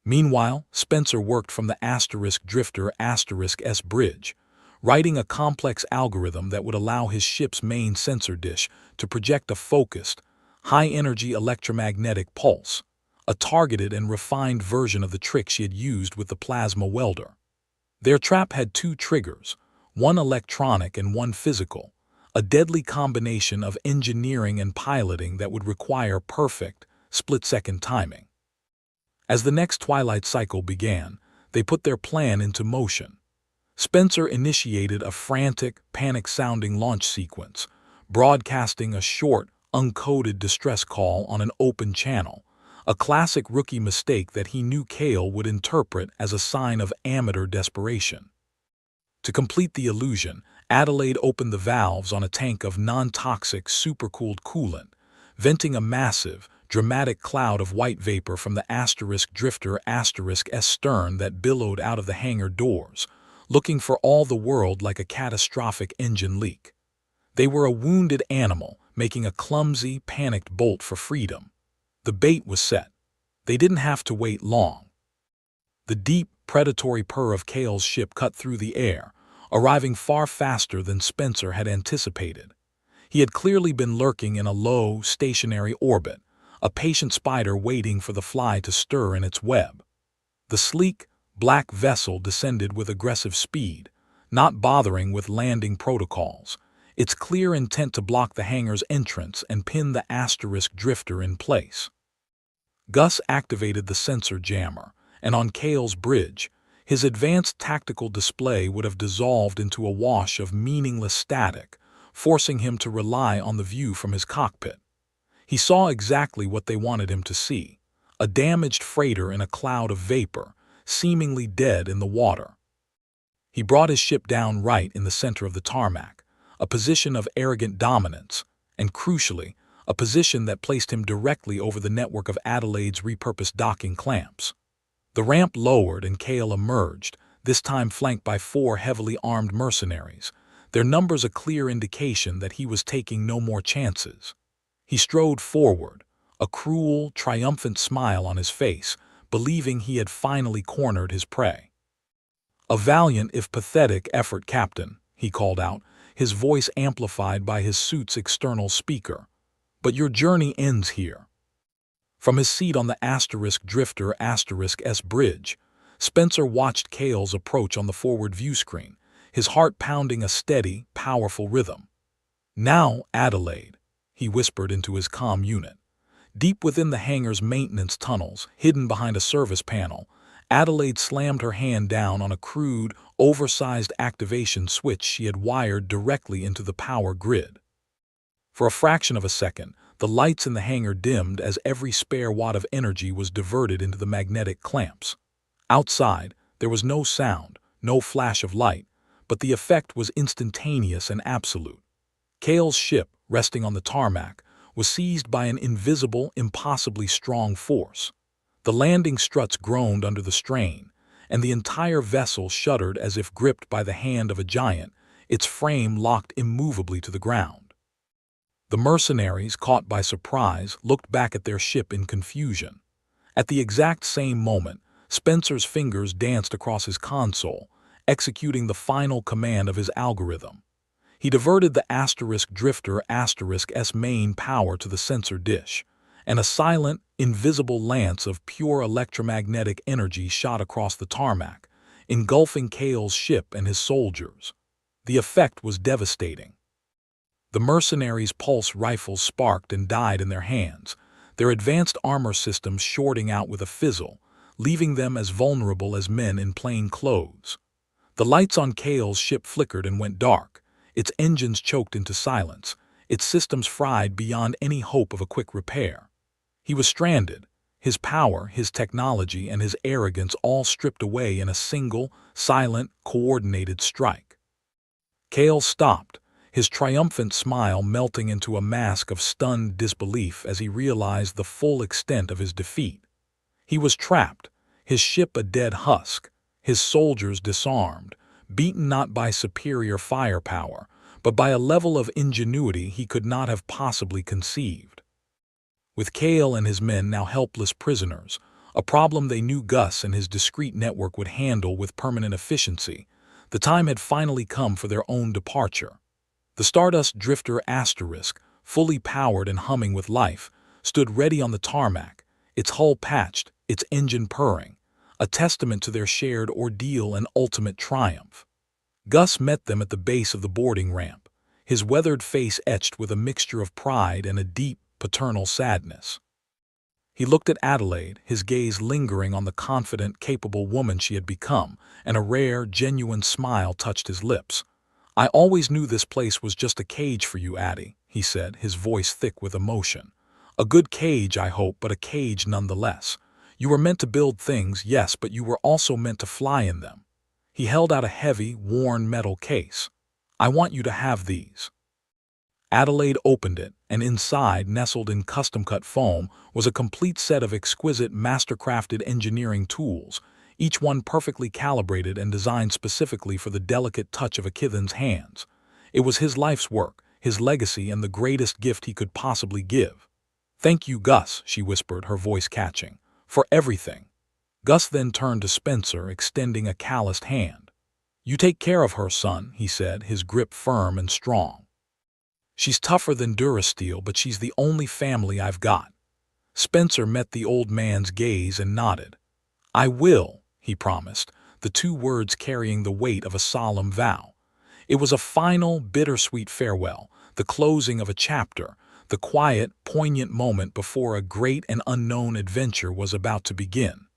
Meanwhile, Spencer worked from the *Drifter**S bridge, writing a complex algorithm that would allow his ship's main sensor dish to project a focused, high-energy electromagnetic pulse, a targeted and refined version of the trick she had used with the plasma welder. Their trap had two triggers, one electronic and one physical, a deadly combination of engineering and piloting that would require perfect, split-second timing. As the next twilight cycle began, they put their plan into motion. Spencer initiated a frantic, panic-sounding launch sequence, broadcasting a short, uncoded distress call on an open channel, a classic rookie mistake that he knew Kale would interpret as a sign of amateur desperation. To complete the illusion, Adelaide opened the valves on a tank of non-toxic, supercooled coolant, venting a massive, dramatic cloud of white vapor from the *Drifter**S stern that billowed out of the hangar doors, looking for all the world like a catastrophic engine leak. They were a wounded animal, making a clumsy, panicked bolt for freedom. The bait was set. They didn't have to wait long. The deep, predatory purr of Kale's ship cut through the air, arriving far faster than Spencer had anticipated. He had clearly been lurking in a low, stationary orbit, a patient spider waiting for the fly to stir in its web. The sleek, black vessel descended with aggressive speed, not bothering with landing protocols, its clear intent to block the hangar's entrance and pin the *Drifter in place. Gus activated the sensor jammer, and on Kale's bridge, his advanced tactical display would have dissolved into a wash of meaningless static, forcing him to rely on the view from his cockpit. He saw exactly what they wanted him to see, a damaged freighter in a cloud of vapor, seemingly dead in the water. He brought his ship down right in the center of the tarmac, a position of arrogant dominance, and crucially, a position that placed him directly over the network of Adelaide's repurposed docking clamps. The ramp lowered and Kale emerged, this time flanked by 4 heavily armed mercenaries, their numbers a clear indication that he was taking no more chances. He strode forward, a cruel, triumphant smile on his face, believing he had finally cornered his prey. "A valiant if pathetic effort, Captain," he called out, his voice amplified by his suit's external speaker. "But your journey ends here." From his seat on the *Drifter**S bridge, Spencer watched Kale's approach on the forward view screen, his heart pounding a steady, powerful rhythm. "Now, Adelaide," he whispered into his comm unit. Deep within the hangar's maintenance tunnels, hidden behind a service panel, Adelaide slammed her hand down on a crude, oversized activation switch she had wired directly into the power grid. For a fraction of a second, the lights in the hangar dimmed as every spare watt of energy was diverted into the magnetic clamps. Outside, there was no sound, no flash of light, but the effect was instantaneous and absolute. Kale's ship, resting on the tarmac, was seized by an invisible, impossibly strong force. The landing struts groaned under the strain, and the entire vessel shuddered as if gripped by the hand of a giant, its frame locked immovably to the ground. The mercenaries, caught by surprise, looked back at their ship in confusion. At the exact same moment, Spencer's fingers danced across his console, executing the final command of his algorithm. He diverted the *Drifter**S main power to the sensor dish, and a silent, invisible lance of pure electromagnetic energy shot across the tarmac, engulfing Kale's ship and his soldiers. The effect was devastating. The mercenaries' pulse rifles sparked and died in their hands, their advanced armor systems shorting out with a fizzle, leaving them as vulnerable as men in plain clothes. The lights on Kale's ship flickered and went dark, its engines choked into silence, its systems fried beyond any hope of a quick repair. He was stranded, his power, his technology, and his arrogance all stripped away in a single, silent, coordinated strike. Kale stopped, his triumphant smile melting into a mask of stunned disbelief as he realized the full extent of his defeat. He was trapped, his ship a dead husk, his soldiers disarmed, beaten not by superior firepower, but by a level of ingenuity he could not have possibly conceived. With Kale and his men now helpless prisoners, a problem they knew Gus and his discreet network would handle with permanent efficiency, the time had finally come for their own departure. The Stardust Drifter Asterisk, fully powered and humming with life, stood ready on the tarmac, its hull patched, its engine purring, a testament to their shared ordeal and ultimate triumph. Gus met them at the base of the boarding ramp, his weathered face etched with a mixture of pride and a deep, paternal sadness. He looked at Adelaide, his gaze lingering on the confident, capable woman she had become, and a rare, genuine smile touched his lips. "I always knew this place was just a cage for you, Addie," he said, his voice thick with emotion. "A good cage, I hope, but a cage nonetheless. You were meant to build things, yes, but you were also meant to fly in them." He held out a heavy, worn metal case. "I want you to have these." Adelaide opened it, and inside, nestled in custom-cut foam, was a complete set of exquisite, master-crafted engineering tools, each one perfectly calibrated and designed specifically for the delicate touch of a Kithen's hands. It was his life's work, his legacy, and the greatest gift he could possibly give. "Thank you, Gus," she whispered, her voice catching, "for everything." Gus then turned to Spencer, extending a calloused hand. "You take care of her, son," he said, his grip firm and strong. "She's tougher than Durasteel, but she's the only family I've got." Spencer met the old man's gaze and nodded. "I will," he promised, the two words carrying the weight of a solemn vow. It was a final, bittersweet farewell, the closing of a chapter, the quiet, poignant moment before a great and unknown adventure was about to begin.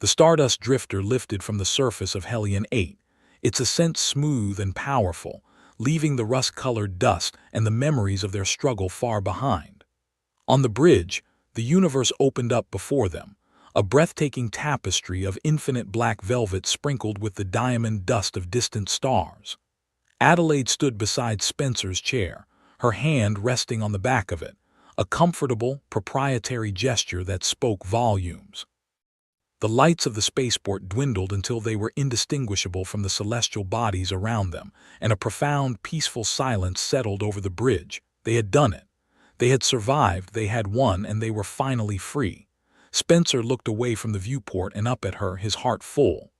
The Stardust Drifter lifted from the surface of Hellion 8, its ascent smooth and powerful, leaving the rust-colored dust and the memories of their struggle far behind. On the bridge, the universe opened up before them, a breathtaking tapestry of infinite black velvet sprinkled with the diamond dust of distant stars. Adelaide stood beside Spencer's chair, her hand resting on the back of it, a comfortable, proprietary gesture that spoke volumes. The lights of the spaceport dwindled until they were indistinguishable from the celestial bodies around them, and a profound, peaceful silence settled over the bridge. They had done it. They had survived, they had won, and they were finally free. Spencer looked away from the viewport and up at her, his heart full.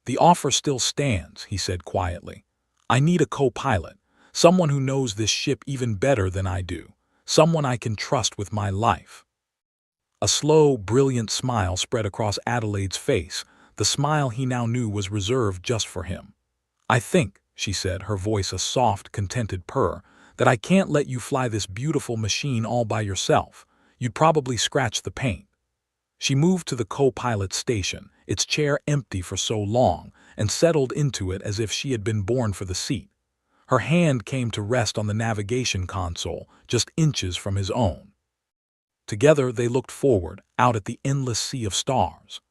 "The offer still stands," he said quietly. "I need a co-pilot, someone who knows this ship even better than I do, someone I can trust with my life." A slow, brilliant smile spread across Adelaide's face, the smile he now knew was reserved just for him. "I think," she said, her voice a soft, contented purr, "that I can't let you fly this beautiful machine all by yourself. You'd probably scratch the paint." She moved to the co-pilot's station, its chair empty for so long, and settled into it as if she had been born for the seat. Her hand came to rest on the navigation console, just inches from his own. Together they looked forward, out at the endless sea of stars.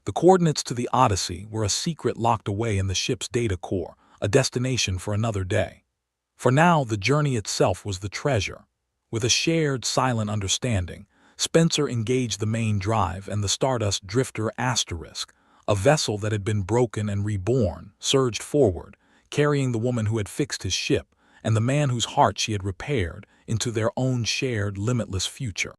The coordinates to the Odyssey were a secret locked away in the ship's data core, a destination for another day. For now, the journey itself was the treasure. With a shared, silent understanding, Spencer engaged the main drive, and the Stardust Drifter Asterisk, a vessel that had been broken and reborn, surged forward, carrying the woman who had fixed his ship and the man whose heart she had repaired into their own shared, limitless future.